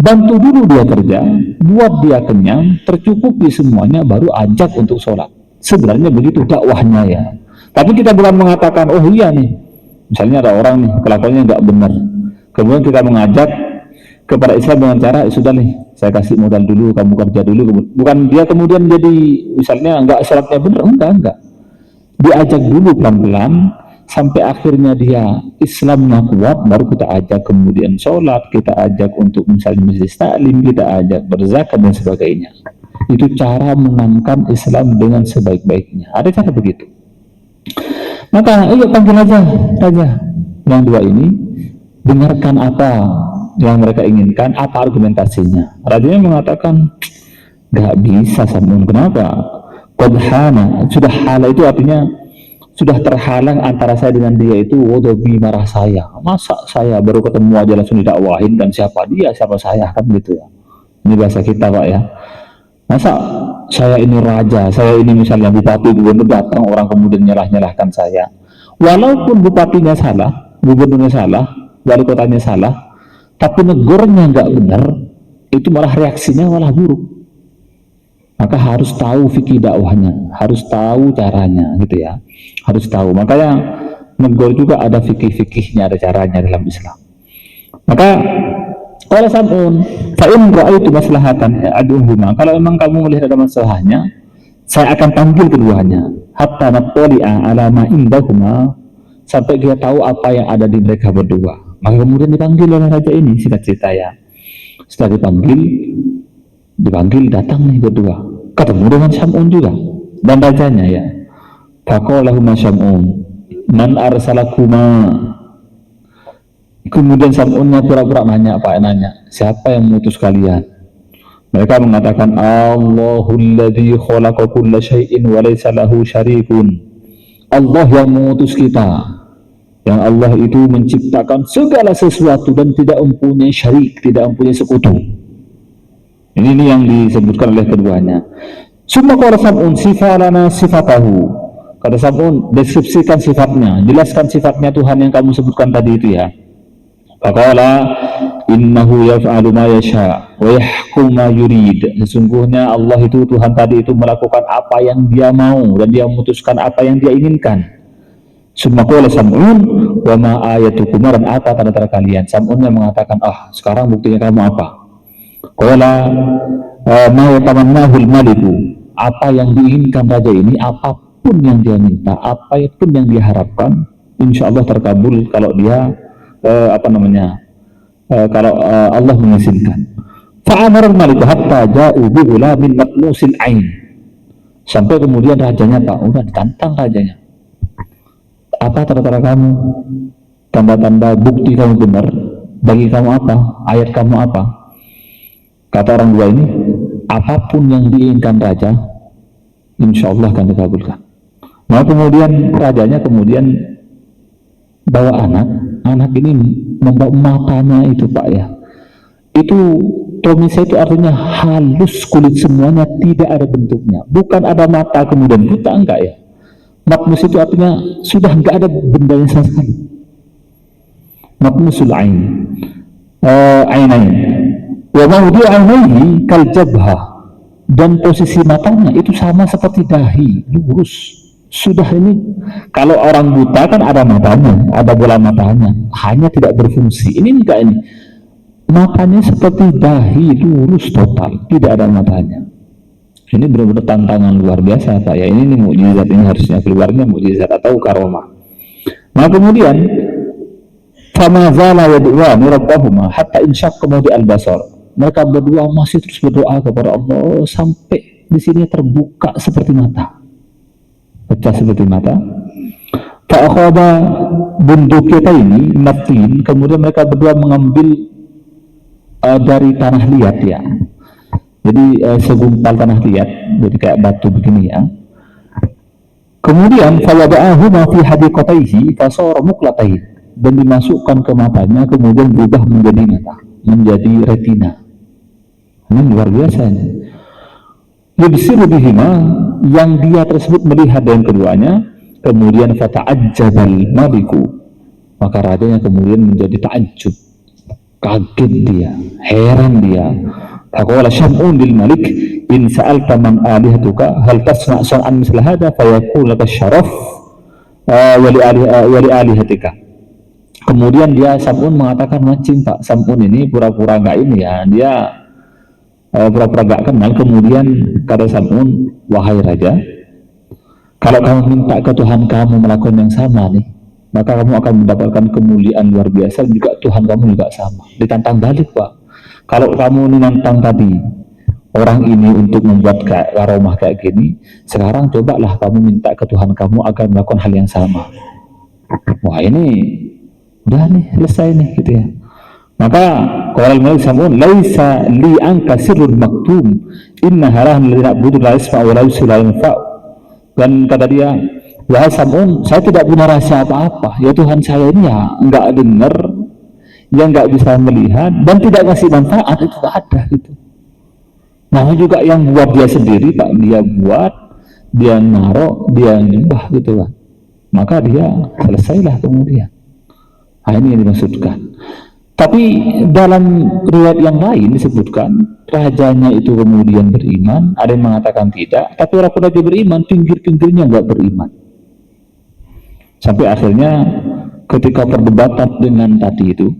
Bantu dulu dia kerja, buat dia kenyang, tercukupi semuanya, baru ajak untuk sholat. Sebenarnya begitu dakwahnya ya. Tapi kita bukan mengatakan, oh iya nih, misalnya ada orang nih kelakuannya nggak benar, kemudian kita mengajak kepada Islam dengan cara, sudah nih, saya kasih modal dulu, kamu kerja dulu. Bukan dia kemudian jadi misalnya nggak sholatnya benar, enggak. Diajak dulu pelan-pelan sampai akhirnya dia Islamnya kuat, baru kita ajak kemudian sholat, kita ajak untuk misalnya majelis taklim, kita ajak berzakat dan sebagainya. Itu cara menanamkan Islam dengan sebaik-baiknya. Ada cara begitu. Maka ayo panggil aja yang dua ini, dengarkan apa yang mereka inginkan, apa argumentasinya. Rajanya mengatakan nggak bisa Samun. Kenapa? Qadhana, sudah hala itu artinya sudah terhalang antara saya dengan dia, itu wadobi, marah saya. Masa saya baru ketemu aja langsung didakwahin, dan siapa dia, siapa saya, kan gitu ya. Ini bahasa kita Pak ya. Masa saya ini raja, saya ini misalnya bupati, gubernur, datang orang kemudian nyalah-nyalahkan saya. Walaupun bupatinya salah, gubernurnya salah, wali kotanya salah, tapi negornya nggak benar, itu malah reaksinya malah buruk. Maka harus tahu fikih dakwahnya, harus tahu caranya gitu ya, harus tahu. Makanya negor juga ada fikih-fikihnya, ada caranya dalam Islam. Maka qala Sam'un, fa in ra'aitu maslahatan aduhuma, kalau memang kamu melihat ada masalahnya, saya akan panggil keduanya, hatta nattali'a ala ma indahuma, sampai dia tahu apa yang ada di mereka berdua. Maka kemudian dipanggil oleh raja ini, singkat cerita ya. Setelah dipanggil datang nih berdua, ketemu dengan Sam'un juga dan rajanya ya. Faqalahuma Sam'un, man arsalakuma. Kemudian Sam'unnya pura-pura nanya, siapa yang mengutus kalian? Mereka mengatakan, Allahul ladzi khalaqa kulla syai'in wa laysa lahu syarikun. Allah yang mengutus kita, yang Allah itu menciptakan segala sesuatu dan tidak mempunyai syarik, tidak mempunyai sekutu. Ini yang disebutkan oleh keduanya. Summa qala Sam'un sifalana sifatahu. Kata Sam'un, deskripsikan sifatnya, jelaskan sifatnya Tuhan yang kamu sebutkan tadi itu ya. Faqala innahu yaf'alu ma yasha wa yahkum ma yurid. Sesungguhnya Allah itu, Tuhan tadi itu, melakukan apa yang dia mau dan dia memutuskan apa yang dia inginkan. Summa qala Sam'un wa ma ayatukum, dan apa tanda-tanda kalian? Sam'un yang mengatakan, sekarang buktinya kamu apa? Qala ma yatamannahul maliku, apa yang diinginkan raja ini, apapun yang dia minta, apapun yang dia harapkan, insya Allah terkabul kalau dia kalau Allah mengizinkan. Fa'amara al-maliku hatta ja'u bi ghulamin matmusil ain. Sampai kemudian rajanya udah ditantang rajanya. Apa tanda-tanda kamu? Tanda-tanda bukti kamu benar. Bagi kamu apa? Ayat kamu apa? Kata orang dua ini, apapun yang diinginkan raja, insya Allah akan dikabulkan. Nah kemudian rajanya bawa anak ini membawa matanya itu Pak ya, itu tomisa itu artinya halus, kulit semuanya, tidak ada bentuknya, bukan ada mata kemudian buta, enggak ya. Matmus itu artinya sudah enggak ada bendanya sama sekali. Matmusul ain, ainain wa mawdi' ainaihi kal jabha, dan posisi matanya itu sama seperti dahi, lurus. Sudah ini, kalau orang buta kan ada matanya, ada bola matanya, hanya tidak berfungsi. Ini enggak, ini matanya seperti dahi, lurus total, tidak ada matanya. Ini benar-benar tantangan luar biasa Pak ya. Ini mukjizat, ini harusnya keluarnya mukjizat atau karomah. Nah kemudian fama zala yad'uani rabbahuma hatta insyaqqa mawdi' al-basar. Mereka berdua masih terus berdoa kepada Allah sampai di sini terbuka seperti mata, pecah seperti mata. Fa'akhadha bundukiyataini matin, kemudian mereka berdua mengambil dari tanah liat ya. Jadi segumpal tanah liat, jadi kayak batu begini ya. Kemudian fawada'ahuma fi hadiqataihi fasara muqlatain. dan dimasukkan ke matanya, kemudian berubah menjadi mata, menjadi retina. Ini luar biasa ini. Yubsiru bihima, yang dia tersebut melihat dengan keduanya, kemudian fata'ajjabal maliku, maka rajanya kemudian menjadi ta'ajjub, kaget dia, heran dia. Faqala Syam'un lil Malik, in sa'alta man alihatuka hal tasma' syar'an misla hadha fayaqul laka syaraf wa li alihatika. Kemudian dia Syam'un mengatakan, mancing Pak, Syam'un ini pura-pura enggak ini ya, dia pura-pura enggak kenal. Kemudian kata Syam'un, wahai raja, kalau kamu minta ke Tuhan kamu melakukan yang sama nih, maka kamu akan mendapatkan kemuliaan luar biasa, juga Tuhan kamu juga sama. Ditantang balik Pak. Kalau kamu nantang tadi orang ini untuk membuat karomah kayak gini, sekarang cobalah kamu minta ke Tuhan kamu agar melakukan hal yang sama. Wah ini udah nih selesai nih gitu ya. Maka qala al-Malik Syam'un, laisa li anka sirrun maktum, inna harahan la na'budu la yasma' wa la yusir la yanfa'. Dan kata dia, wahai Syam'un, saya tidak punya rahasia apa-apa, ya Tuhan saya ini ya enggak dengar, yang nggak bisa melihat dan tidak ngasih manfaat, itu nggak ada gitu. Nah juga yang buat dia sendiri Pak, dia buat, dia naruh, dia nyembah gitu Pak, maka dia selesailah kemudian. Nah ini yang dimaksudkan. Tapi dalam riwayat yang lain disebutkan rajanya itu kemudian beriman, ada yang mengatakan tidak, tapi orang raja beriman, pinggir-pinggirnya nggak beriman. Sampai akhirnya ketika perdebatan dengan tadi itu,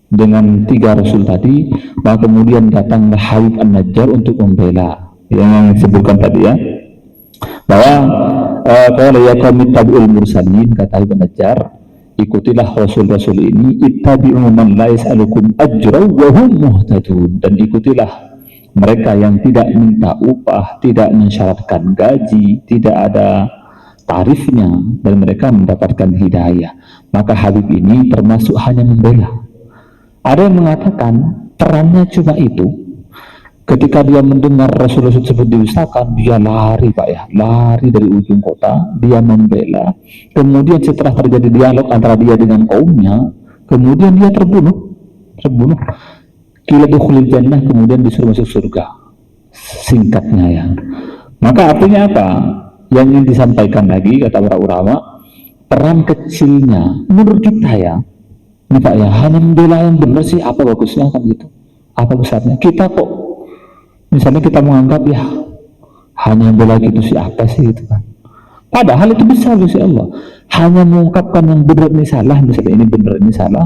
dengan tiga rasul tadi, maka kemudian datanglah Habib An-Najjar untuk membela yang disebutkan tadi ya, bahwa qala ya qaumi tabi'ul mursalin, kata Habib An-Najjar, ikutilah rasul-rasul ini, ittabi'u man la yas'alukum ajra wa hum muhtadun, dan ikutilah mereka yang tidak minta upah, tidak mensyaratkan gaji, tidak ada tarifnya, dan mereka mendapatkan hidayah. Maka Habib ini termasuk hanya membela. Ada yang mengatakan perannya cuma itu, ketika dia mendengar Rasulullah tersebut diusahakan, dia lari Pak ya, lari dari ujung kota, dia membela. Kemudian setelah terjadi dialog antara dia dengan kaumnya, kemudian dia terbunuh. Qila dukhulil jannah, kemudian disuruh masuk surga. Singkatnya ya. Maka artinya apa? Yang ingin disampaikan lagi, kata para ulama, peran kecilnya menurut kita ya, ini Pak ya, hanya membela yang benar sih, apa bagusnya kan gitu, apa besarnya kita kok misalnya kita menganggap ya hanya membela gitu sih, apa sih gitu kan, padahal itu besar sih Allah. Hanya mengungkapkan yang benar ini salah, misalnya ini benar ini salah,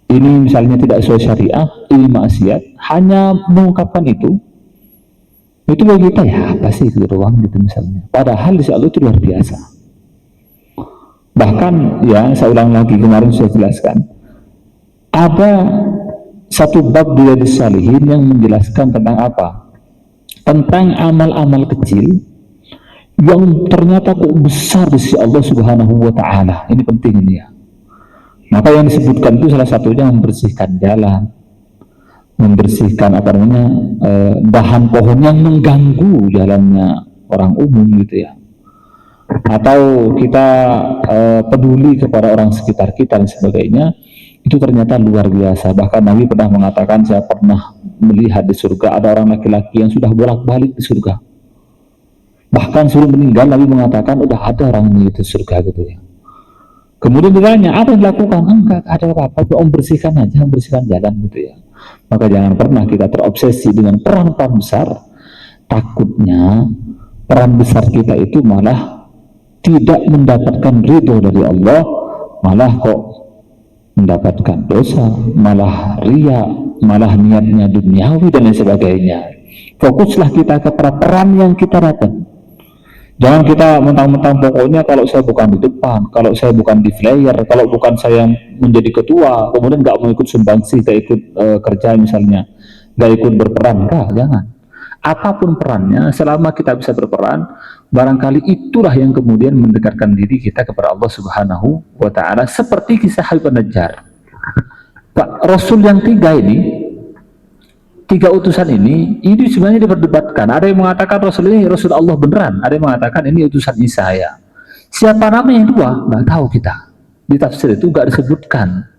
ini misalnya tidak sesuai syariah, ini maksiat, hanya mengungkapkan itu bagi kita ya apa sih itu ruang gitu misalnya, padahal di Allah itu luar biasa. Bahkan ya, saya ulang lagi, kemarin saya jelaskan, ada satu bab di Riyadhus Shalihin yang menjelaskan tentang apa? Tentang amal-amal kecil yang ternyata kok besar di sisi Allah Subhanahu wa Ta'ala. Ini penting ini ya. Maka yang disebutkan itu salah satunya membersihkan jalan, membersihkan apa namanya, dahan pohon yang mengganggu jalannya orang umum gitu ya, atau kita peduli kepada orang sekitar kita dan sebagainya, itu ternyata luar biasa. Bahkan Nabi pernah mengatakan, saya pernah melihat di surga ada orang laki-laki yang sudah bolak-balik di surga, bahkan suruh meninggal Nabi mengatakan udah ada orang ini di surga gitu ya. Kemudian ditanya, apa yang dilakukan? Enggak ada apa-apa, membersihkan aja, membersihkan jalan gitu ya. Maka jangan pernah kita terobsesi dengan peran-peran besar, takutnya peran besar kita itu malah tidak mendapatkan ridho dari Allah, malah kok mendapatkan dosa, malah riya, malah niatnya duniawi dan lain sebagainya. Fokuslah kita kepada peran yang kita dapat. Jangan kita mentang-mentang pokoknya kalau saya bukan di depan, kalau saya bukan di flyer, kalau bukan saya yang menjadi ketua, kemudian nggak mau ikut sumbangsi, nggak ikut kerja misalnya, nggak ikut berperan, jangan. Apapun perannya, selama kita bisa berperan, barangkali itulah yang kemudian mendekatkan diri kita kepada Allah Subhanahu wa Ta'ala, seperti kisah Habib An-Najjar. Pak Rasul yang tiga utusan ini sebenarnya diperdebatkan. Ada yang mengatakan Rasul ini Rasul Allah beneran, ada yang mengatakan ini utusan Isa ya. Siapa nama yang dua? Nggak tahu kita. Di tafsir itu nggak disebutkan.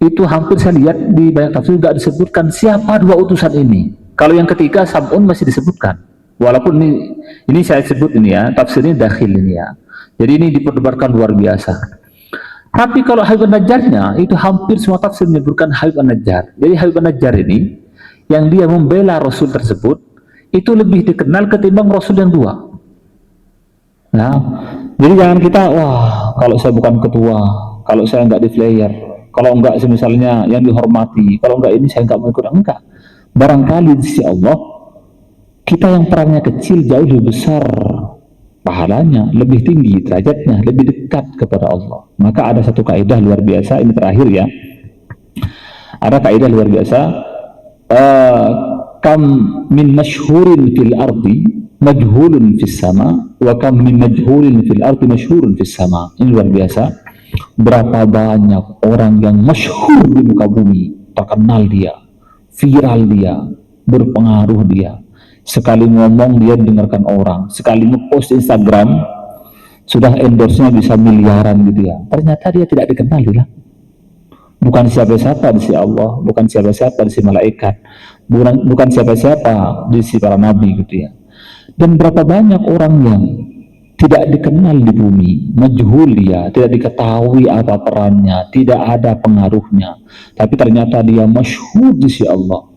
Itu hampir saya lihat di banyak tafsir nggak disebutkan siapa dua utusan ini. Kalau yang ketiga Sam'un masih disebutkan. Walaupun ini saya sebut ini ya, tafsirnya dakhil ini ya. Jadi ini diperdebatkan luar biasa. Tapi kalau Habib An-Najjarnya itu hampir semua tafsir menyebutkan Habib An-Najjar. Jadi Habib An-Najjar ini yang dia membela Rasul tersebut itu lebih dikenal ketimbang Rasul yang dua. Nah, jadi jangan kita, wah kalau saya bukan ketua, kalau saya nggak di flyer, kalau enggak misalnya yang dihormati, kalau enggak ini saya nggak mau ikut, enggak. Barangkali di sisi Allah kita yang perannya kecil jauh lebih besar pahalanya, lebih tinggi derajatnya, lebih dekat kepada Allah. Maka ada satu kaidah luar biasa, ini terakhir ya. Ada kaidah luar biasa, kam min masyhurin fil ardi majhulun fis sama wa kam min majhulin fil ardi masyhurun fis sama. Ini luar biasa. Berapa banyak orang yang masyhur di muka bumi, terkenal dia, viral dia, berpengaruh dia. Sekali ngomong dia dengarkan orang, sekali ngepost Instagram sudah endorse-nya bisa miliaran gitu ya. Ternyata dia tidak dikenal ya. Bukan siapa-siapa di sisi Allah, bukan siapa-siapa di sisi malaikat, bukan siapa-siapa di sisi para nabi gitu ya. Dan berapa banyak orang yang tidak dikenal di bumi, majhul dia, tidak diketahui apa perannya, tidak ada pengaruhnya, tapi ternyata dia masyhur di sisi Allah.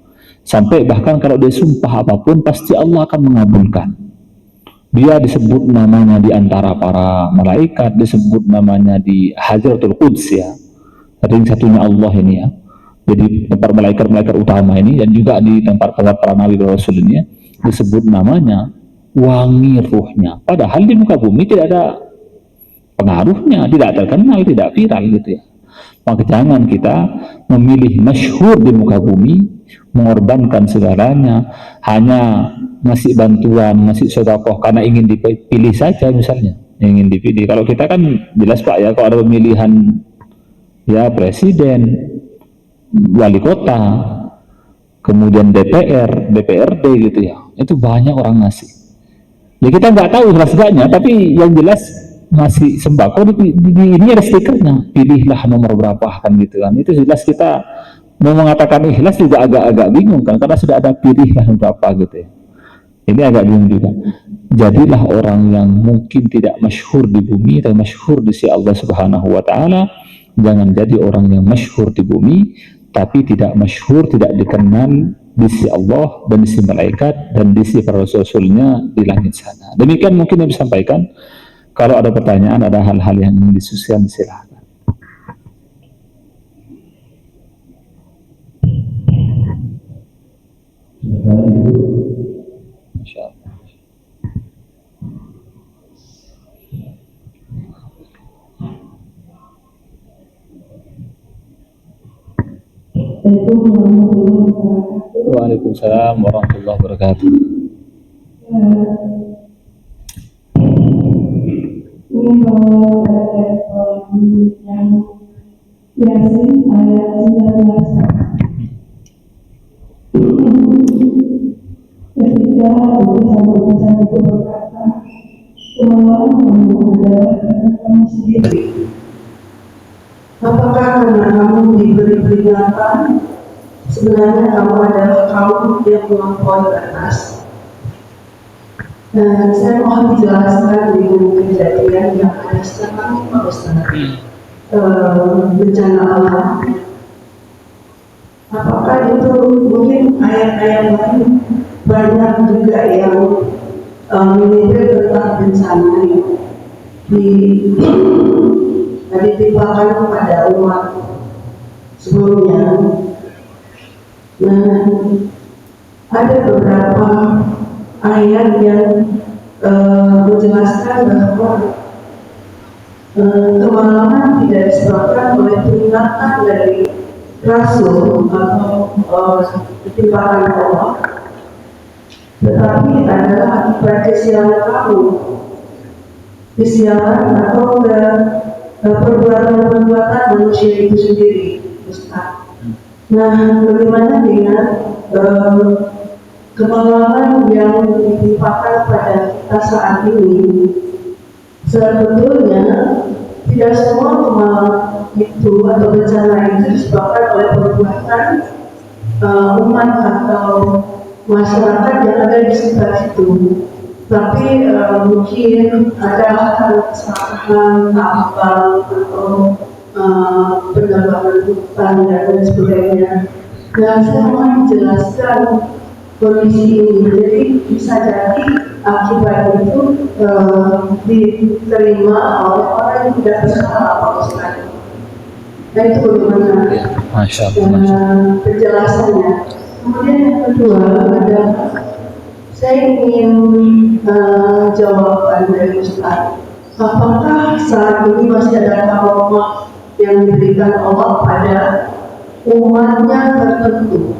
Sampai bahkan kalau dia sumpah apapun pasti Allah akan mengabulkan. Dia disebut namanya di antara para malaikat, disebut namanya di Hadratul Quds ya. Ring satunya Allah ini ya. Jadi tempat malaikat-malaikat utama ini, dan juga di tempat-tempat para nabi dan rasul ini ya, disebut namanya, wangi ruhnya. Padahal di muka bumi tidak ada pengaruhnya, tidak terkenal, tidak viral gitu ya. Maka jangan kita memilih masyhur di muka bumi, mengorbankan segalanya, hanya ngasih bantuan, ngasih sedekah karena ingin dipilih saja misalnya, ingin dipilih. Kalau kita kan jelas Pak ya, kalau ada pemilihan ya presiden, wali kota, kemudian DPR, DPRD gitu ya, itu banyak orang ngasih. Ya kita nggak tahu jelas enggaknya, tapi yang jelas ngasih sembako ini ada stikernya, pilihlah nomor berapa kan gitu kan. Itu jelas kita mau mengatakan ikhlas juga agak-agak bingung kan, karena sudah ada pilihlah berapa gitu ya. Ini agak bingung juga. Jadilah orang yang mungkin tidak masyhur di bumi, tapi masyhur di sisi Allah Subhanahu wa Ta'ala. Jangan jadi orang yang masyhur di bumi tapi tidak masyhur, tidak dikenal di sisi Allah dan di sisi malaikat dan di sisi para rasul-rasulnya di langit sana. Demikian mungkin yang disampaikan. Kalau ada pertanyaan, ada hal-hal yang ingin disusun, silahkan. Waalaikumsalam warahmatullahi wabarakatuh. Ini kalau yang Yasin ayat 19, ketika utusan-utusan itu berkata, Tuhan kamu adalah kamu sendiri. Apakah karena kamu diberi peringatan, sebenarnya kamu adalah kaum yang melampaui batas? Dan saya mohon dijelaskan dengan kejadian yang ada sekarang bencana alam. Apakah itu mungkin ayat-ayat lain banyak juga yang menyebut tentang bencana yang ditimpakan kepada umat sebelumnya. Nah, ada beberapa ayat yang menjelaskan bahwa kemalangan tidak disebabkan oleh peringatan dari Rasul atau ketimpakan Allah, tetapi adalah akibat kesialan kamu, kesialan atau perbuatan-perbuatan manusia itu sendiri, Ustaz. Nah, bagaimana dengan kemalangan yang ditimpakan pada kita saat ini? Sebetulnya tidak semua kemalangan itu atau bencana itu disebabkan oleh perbuatan umat atau masyarakat yang ada di sekitar situ. Tapi mungkin ada kesalahan tambang atau penambangan hutan dan lain sebagainya. Dan semua dijelaskan kondisi ini. Jadi bisa jadi akibat itu diterima oleh orang yang tidak bersalah apa sekali. Nah itu bagaimana Masya Allah. penjelasannya. Kemudian yang kedua adalah saya ingin jawaban dari Ustaz. Apakah saat ini masih ada rahmat yang diberikan Allah pada umatnya tertentu?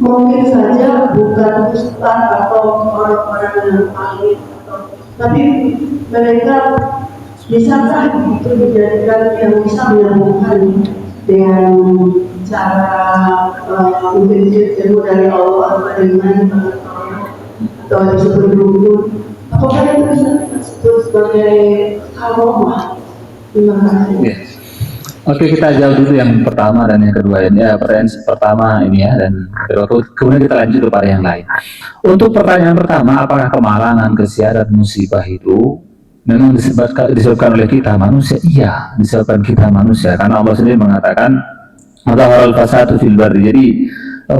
Mungkin saja bukan Ustaz atau orang-orang yang ahli, tapi mereka bisakah itu dijadikan yang bisa menyambungkan dengan cara mungkin ilmu dari Allah atau dari mana atau disebut dukun, apakah itu bisa disebut sebagai karomah? Terima kasih. Ya. Oke, kita jawab dulu yang pertama dan yang kedua ini. Ya, pertanyaan pertama ini ya, dan kedua, kemudian kita lanjut kepada yang lain. Untuk pertanyaan pertama, apakah kemalangan, kesiaran, musibah itu memang disebabkan oleh kita manusia? Iya, disebabkan kita manusia, karena Allah sendiri mengatakan al-fasadu fil barri. Jadi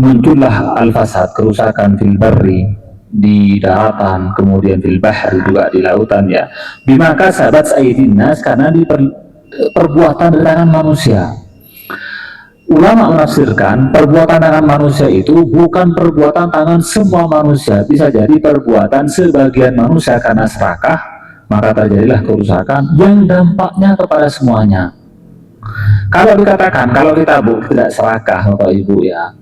muncullah al-fasad, kerusakan fil barri, di daratan, kemudian fil bahri, juga di lautan ya. Bima kasabat aydin nas, karena di perbuatan tangan manusia. Ulama menafsirkan perbuatan tangan manusia itu bukan perbuatan tangan semua manusia, bisa jadi perbuatan sebagian manusia karena serakah, maka terjadilah kerusakan yang dampaknya kepada semuanya. Kalau dikatakan, kalau kita tidak serakah Bapak Ibu ya,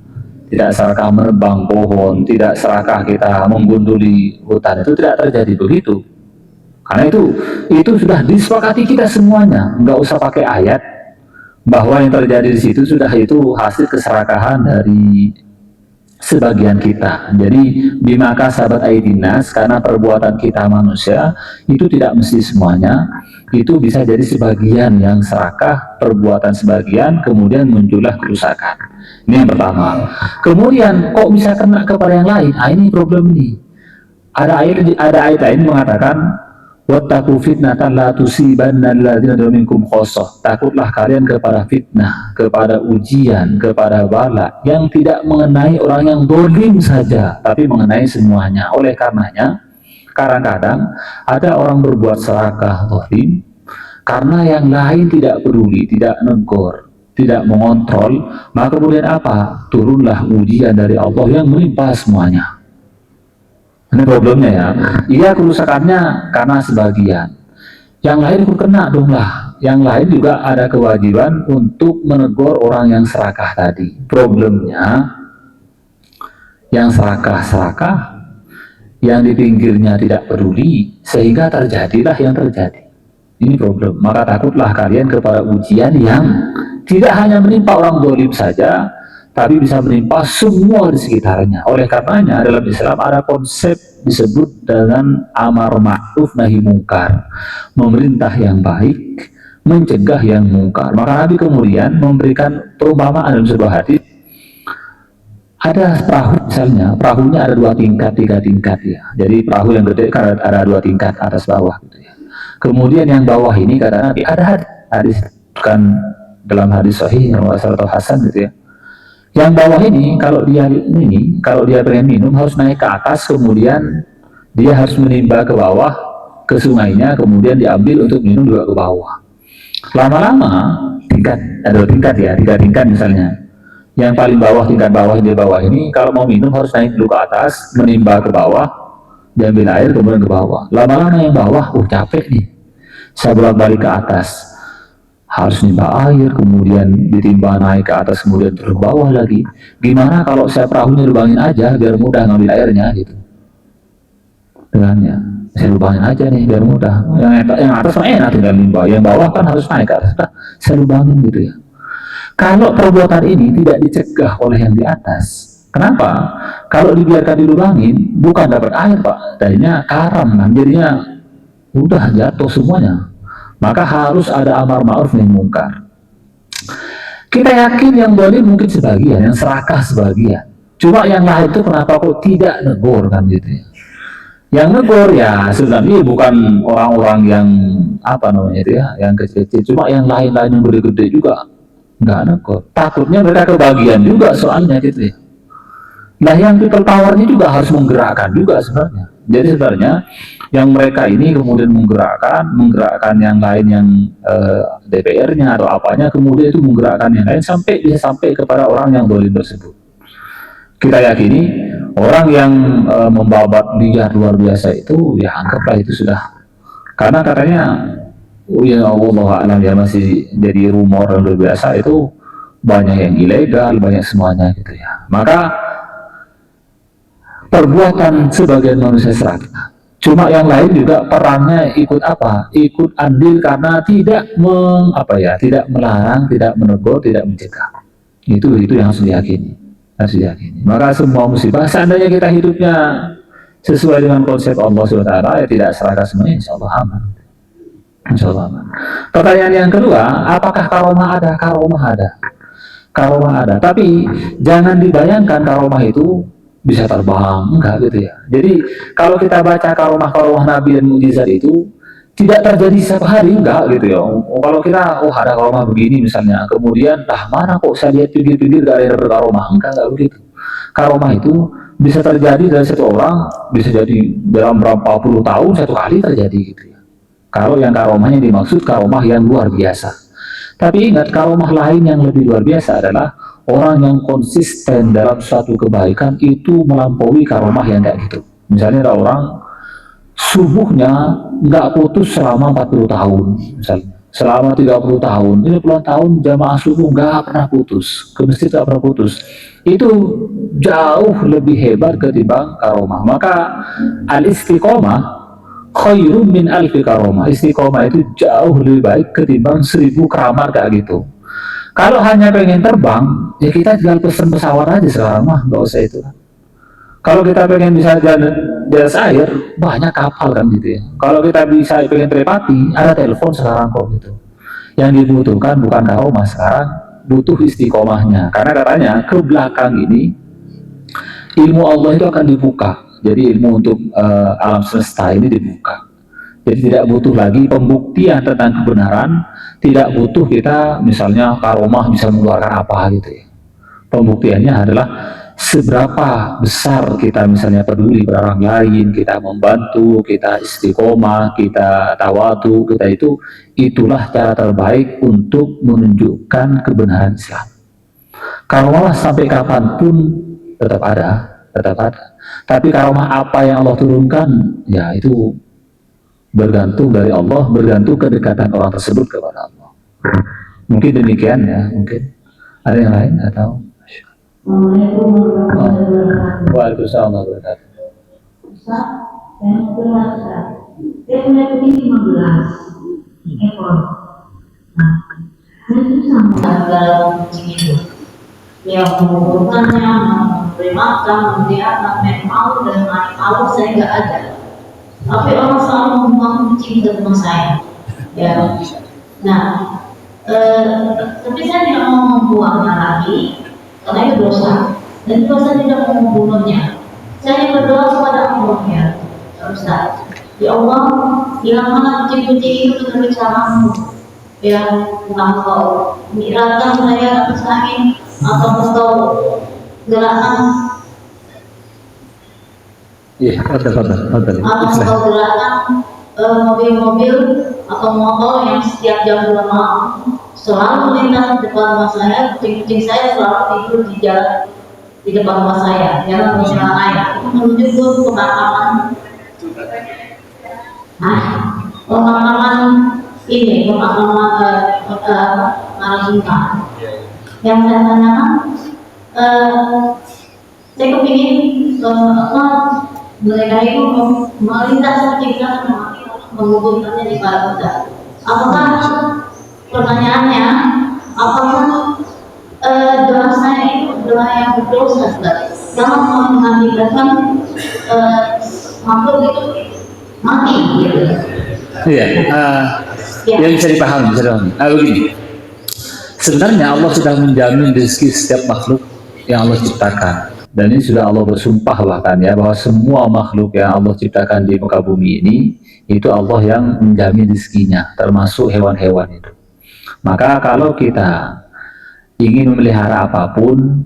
tidak serakah menebang pohon, tidak serakah kita menggunduli hutan, itu tidak terjadi begitu. Karena itu sudah disepakati kita semuanya, nggak usah pakai ayat, bahwa yang terjadi di situ sudah itu hasil keserakahan dari sebagian kita. Jadi bimaka sahabat aidinas, karena perbuatan kita manusia itu tidak mesti semuanya, itu bisa jadi sebagian yang serakah, perbuatan sebagian, kemudian muncullah kerusakan. Ini yang pertama. Kemudian kok bisa kena kepada yang lain? Ini problem ini. Ada ayat lain mengatakan, wattaqu fitnatan la tusibanna alladziina zalamu minkum khassah. Takutlah kalian kepada fitnah, kepada ujian, kepada bala yang tidak mengenai orang yang zalim saja, tapi mengenai semuanya. Oleh karenanya, kadang-kadang ada orang berbuat serakah zalim karena yang lain tidak peduli, tidak negur, tidak mengontrol, maka kemudian apa? Turunlah ujian dari Allah yang menimpa semuanya. Ini problemnya ya. Iya, kerusakannya karena sebagian. Yang lain ikut kena dong lah. Yang lain juga ada kewajiban untuk menegur orang yang serakah tadi. Problemnya, yang serakah-serakah, yang di pinggirnya tidak peduli, sehingga terjadilah yang terjadi. Ini problem. Maka takutlah kalian kepada ujian yang tidak hanya menimpa orang zalim saja, tapi bisa menimpa semua di sekitarnya. Oleh karenanya dalam Islam ada konsep disebut dengan amar ma'ruf nahi mungkar, memerintah yang baik, mencegah yang mungkar. Maka Nabi kemudian memberikan perumpamaan dalam sebuah hadis. Ada perahu misalnya, perahunya ada 2 tingkat, 3 tingkat ya. Jadi perahu yang gede kan ada 2 tingkat, atas bawah gitu ya. Kemudian yang bawah ini kata Nabi, ada hadis kan dalam hadis sahih yang atau hasan gitu ya. Yang bawah ini kalau dia pengen minum harus naik ke atas, kemudian dia harus menimba ke bawah ke sungainya, kemudian diambil untuk minum juga ke bawah. Lama-lama ada 2 tingkat ya, 3 tingkat misalnya. Yang paling bawah, tingkat bawah di bawah ini kalau mau minum harus naik dulu ke atas, menimba ke bawah, diambil air kemudian ke bawah. Lama-lama yang bawah, capek nih, saya bolak-balik ke atas, harus nimba air, kemudian ditimba naik ke atas, kemudian terus ke bawah lagi. Gimana kalau saya perahunya lubangin aja biar mudah ngambil airnya gitu. Dengannya, saya lubangin aja nih biar mudah. Yang atas mah enak tinggal nimba, yang bawah kan harus naik ke atas. Nah, saya lubangin gitu ya. Kalau perbuatan ini tidak dicegah oleh yang di atas, kenapa? Kalau dibiarkan dilubangin, bukan dapat air Pak, jadinya karam kan, jadinya udah jatuh semuanya. Maka harus ada amar ma'ruf nahi mungkar. Kita yakin yang boleh mungkin sebagian, yang serakah sebagian. Cuma yang lain itu kenapa kok tidak negur kan gitu ya. Yang negur ya sebenarnya bukan orang-orang yang apa namanya itu ya, yang kecil-kecil. Cuma yang lain-lain yang gede-gede juga nggak negur. Takutnya mereka kebagian juga soalnya gitu ya. Nah yang people powernya juga harus menggerakkan juga sebenarnya. Jadi sebenarnya yang mereka ini kemudian menggerakkan yang lain yang DPR-nya atau apanya, kemudian itu menggerakkan yang lain sampai bisa sampai kepada orang yang dolim tersebut. Kita yakini orang yang membabat liar luar biasa itu ya anggaplah itu sudah, karena katanya ya Allah alam ya masih jadi rumor yang luar biasa itu banyak yang ilegal, banyak semuanya gitu ya. Maka perbuatan sebagian manusia serakah. Cuma yang lain juga perannya ikut apa? Ikut andil karena tidak tidak melarang, tidak menegur, tidak mencegah. Itu yang harus diyakini. Maka semua musibah seandainya kita hidupnya sesuai dengan konsep Allah SWT ya tidak serakah semuanya, insya Allah aman. Pertanyaan yang kedua, apakah karomah ada? Karomah ada. Tapi jangan dibayangkan karomah itu bisa terbang, enggak gitu ya. Jadi kalau kita baca karomah Nabi dan mukjizat itu tidak terjadi setiap hari, enggak gitu ya. Kalau kita ada karomah begini misalnya, kemudian mana kok saya lihat pinggir-pinggir gak ada karomah, enggak begitu. Karomah itu bisa terjadi dari satu orang, bisa jadi dalam berapa puluh tahun satu kali terjadi gitu ya. Kalau yang karomahnya dimaksud karomah yang luar biasa. Tapi ingat, karomah lain yang lebih luar biasa adalah orang yang konsisten dalam suatu kebaikan itu melampaui karomah yang kayak gitu. Misalnya ada orang subuhnya nggak putus selama 40 tahun, misalnya selama 30 tahun, ini puluhan tahun jamaah subuh nggak pernah putus, ke masjid nggak pernah putus. Itu jauh lebih hebat ketimbang karomah. Maka al-istiqomah khairum min alfi karomah. Istiqomah itu jauh lebih baik ketimbang 1000 keramat kayak gitu. Kalau hanya pengen terbang, ya kita tinggal pesen pesawat aja sekarang mah, nggak usah itu. Kalau kita pengen bisa jalan di atas air, banyak kapal kan gitu ya. Kalau kita bisa pengen telepati, ada telepon sekarang kok gitu. Yang dibutuhkan bukan karomah sekarang, butuh istiqomahnya. Karena katanya ke belakang ini ilmu Allah itu akan dibuka. Jadi ilmu untuk alam semesta ini dibuka. Jadi tidak butuh lagi pembuktian tentang kebenaran, tidak butuh kita misalnya karomah bisa mengeluarkan apa gitu ya. Pembuktiannya adalah seberapa besar kita misalnya peduli pada orang lain, kita membantu, kita istiqomah, kita tawadu, kita itulah cara terbaik untuk menunjukkan kebenaran Islam. Karomah sampai kapanpun tetap ada. Tapi karomah apa yang Allah turunkan, ya itu bergantung dari Allah, bergantung kedekatan orang tersebut kepada Allah. Mungkin demikian ya, mungkin ada yang lain atau Assalamualaikum warahmatullahi wabarakatuh. Waalaikumsalam warahmatullahi wabarakatuh. Ustaz, saya mau bertanya, Ustaz. Saya punya kucing 15 ekor. Nah, saya susah menjaga kucing itu. Ya, menguburkannya, memberi makan, memberi anak, main mau dan main mau saya nggak ada. Tapi orang selalu membuang kucing ke rumah saya. Ya, nah, tapi saya tidak mau membuangnya lagi. Karena itu dosa, dan dosa tidak mau membunuhnya. Saya berdoa kepada Allah ya, Ustaz. Ya Allah, hilangkanlah kucing-kucing itu dari caramu. Ya, entah kau miratkan saya atas angin, atau kau gerakan, atau kau gerakan mobil-mobil atau motor yang setiap jam 2 malam selalu melintas di depan rumah saya. Kucing-kucing saya selalu tidur di jalan di depan rumah saya, jangan menjelang air. Itu menuju ke pemakaman ini, pemakaman Marasuta. Yang saya tanyakan, saya kepingin mereka itu melintas kucing saya menguburkannya di Barakuda. Apakah pertanyaannya, apakah doa saya itu doa yang berdosa, Ustaz? Jangan mengakibatkan makhluk itu mati gitu. Iya. Yang bisa dipahami, begini. Sebenarnya Allah sudah menjamin rezeki setiap makhluk yang Allah ciptakan. Dan ini sudah Allah bersumpah bahkan ya, bahwa semua makhluk yang Allah ciptakan di muka bumi ini, itu Allah yang menjamin rezekinya, termasuk hewan-hewan itu. Maka kalau kita ingin memelihara apapun,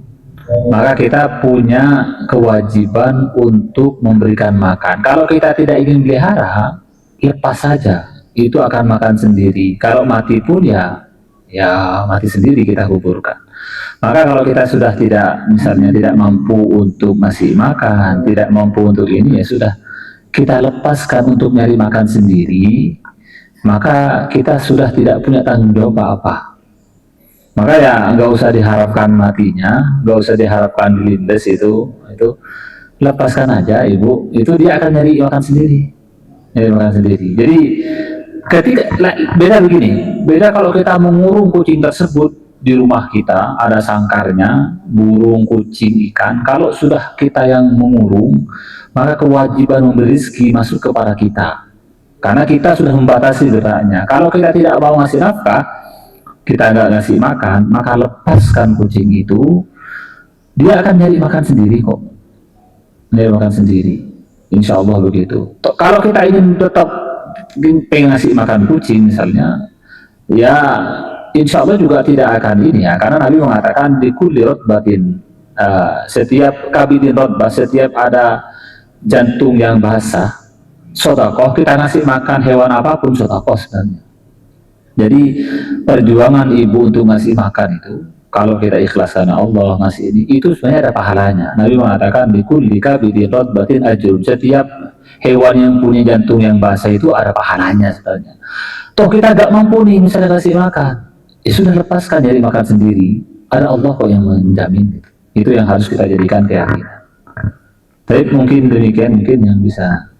maka kita punya kewajiban untuk memberikan makan. Kalau kita tidak ingin melihara, lepas saja, itu akan makan sendiri. Kalau mati pun ya mati sendiri, kita kuburkan. Maka kalau kita sudah misalnya tidak mampu untuk ngasih makan, tidak mampu untuk ini, ya sudah, kita lepaskan untuk nyari makan sendiri, maka kita sudah tidak punya tanggung jawab apa-apa. Maka ya nggak usah diharapkan matinya, nggak usah diharapkan dilindas itu lepaskan aja ibu, itu dia akan nyari makan sendiri. Jadi ketika beda begini, beda kalau kita mengurung kucing tersebut di rumah kita, ada sangkarnya, burung, kucing, ikan. Kalau sudah kita yang mengurung, maka kewajiban memberi rezeki masuk kepada kita, karena kita sudah membatasi geraknya. Kalau kita tidak mau ngasih nafkah, kita nggak ngasih makan, maka lepaskan kucing itu, dia akan nyari makan sendiri kok, nyari makan sendiri, insya Allah begitu. Kalau kita ingin tetap pengen ngasih makan kucing misalnya, ya insya Allah juga tidak akan ini ya, karena Nabi mengatakan di kulli rotbatin, setiap kabidin rotbah, setiap ada jantung yang basah, sodakoh. Kita ngasih makan hewan apapun sodakoh sebenarnya. Jadi perjuangan ibu untuk ngasih makan itu, kalau kita ikhlas karena Allah ngasih ini, itu sebenarnya ada pahalanya. Nabi mengatakan di kulli kabidin rotbatin ajrun, setiap hewan yang punya jantung yang basah itu ada pahalanya sebenarnya. Toh kita gak mampu nih misalnya kasih makan, ya sudah, lepaskan, jadi makan sendiri. Ada Allah kok yang menjamin gitu. Itu yang harus kita jadikan keyakinan. Tapi mungkin demikian yang bisa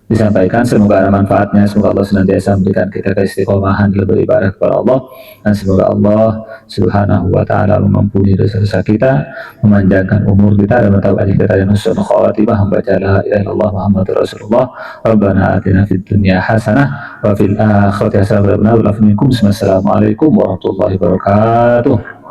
disampaikan. Semoga ada manfaatnya. Semoga Allah senantiasa memberikan kita keistiqomahan dalam beribadah kepada Allah, dan semoga Allah Subhanahu wa ta'ala mengampuni dosa-dosa kita, memanjangkan umur kita, dan menetapkan kita yang husnul khawatimah, membaca la ilaha illallah Muhammadur Rasulullah. Rabbana atina fid dunya hasanah wa fil akhirati hasanah wa qina adzabannar. Assalamualaikum warahmatullahi wabarakatuh.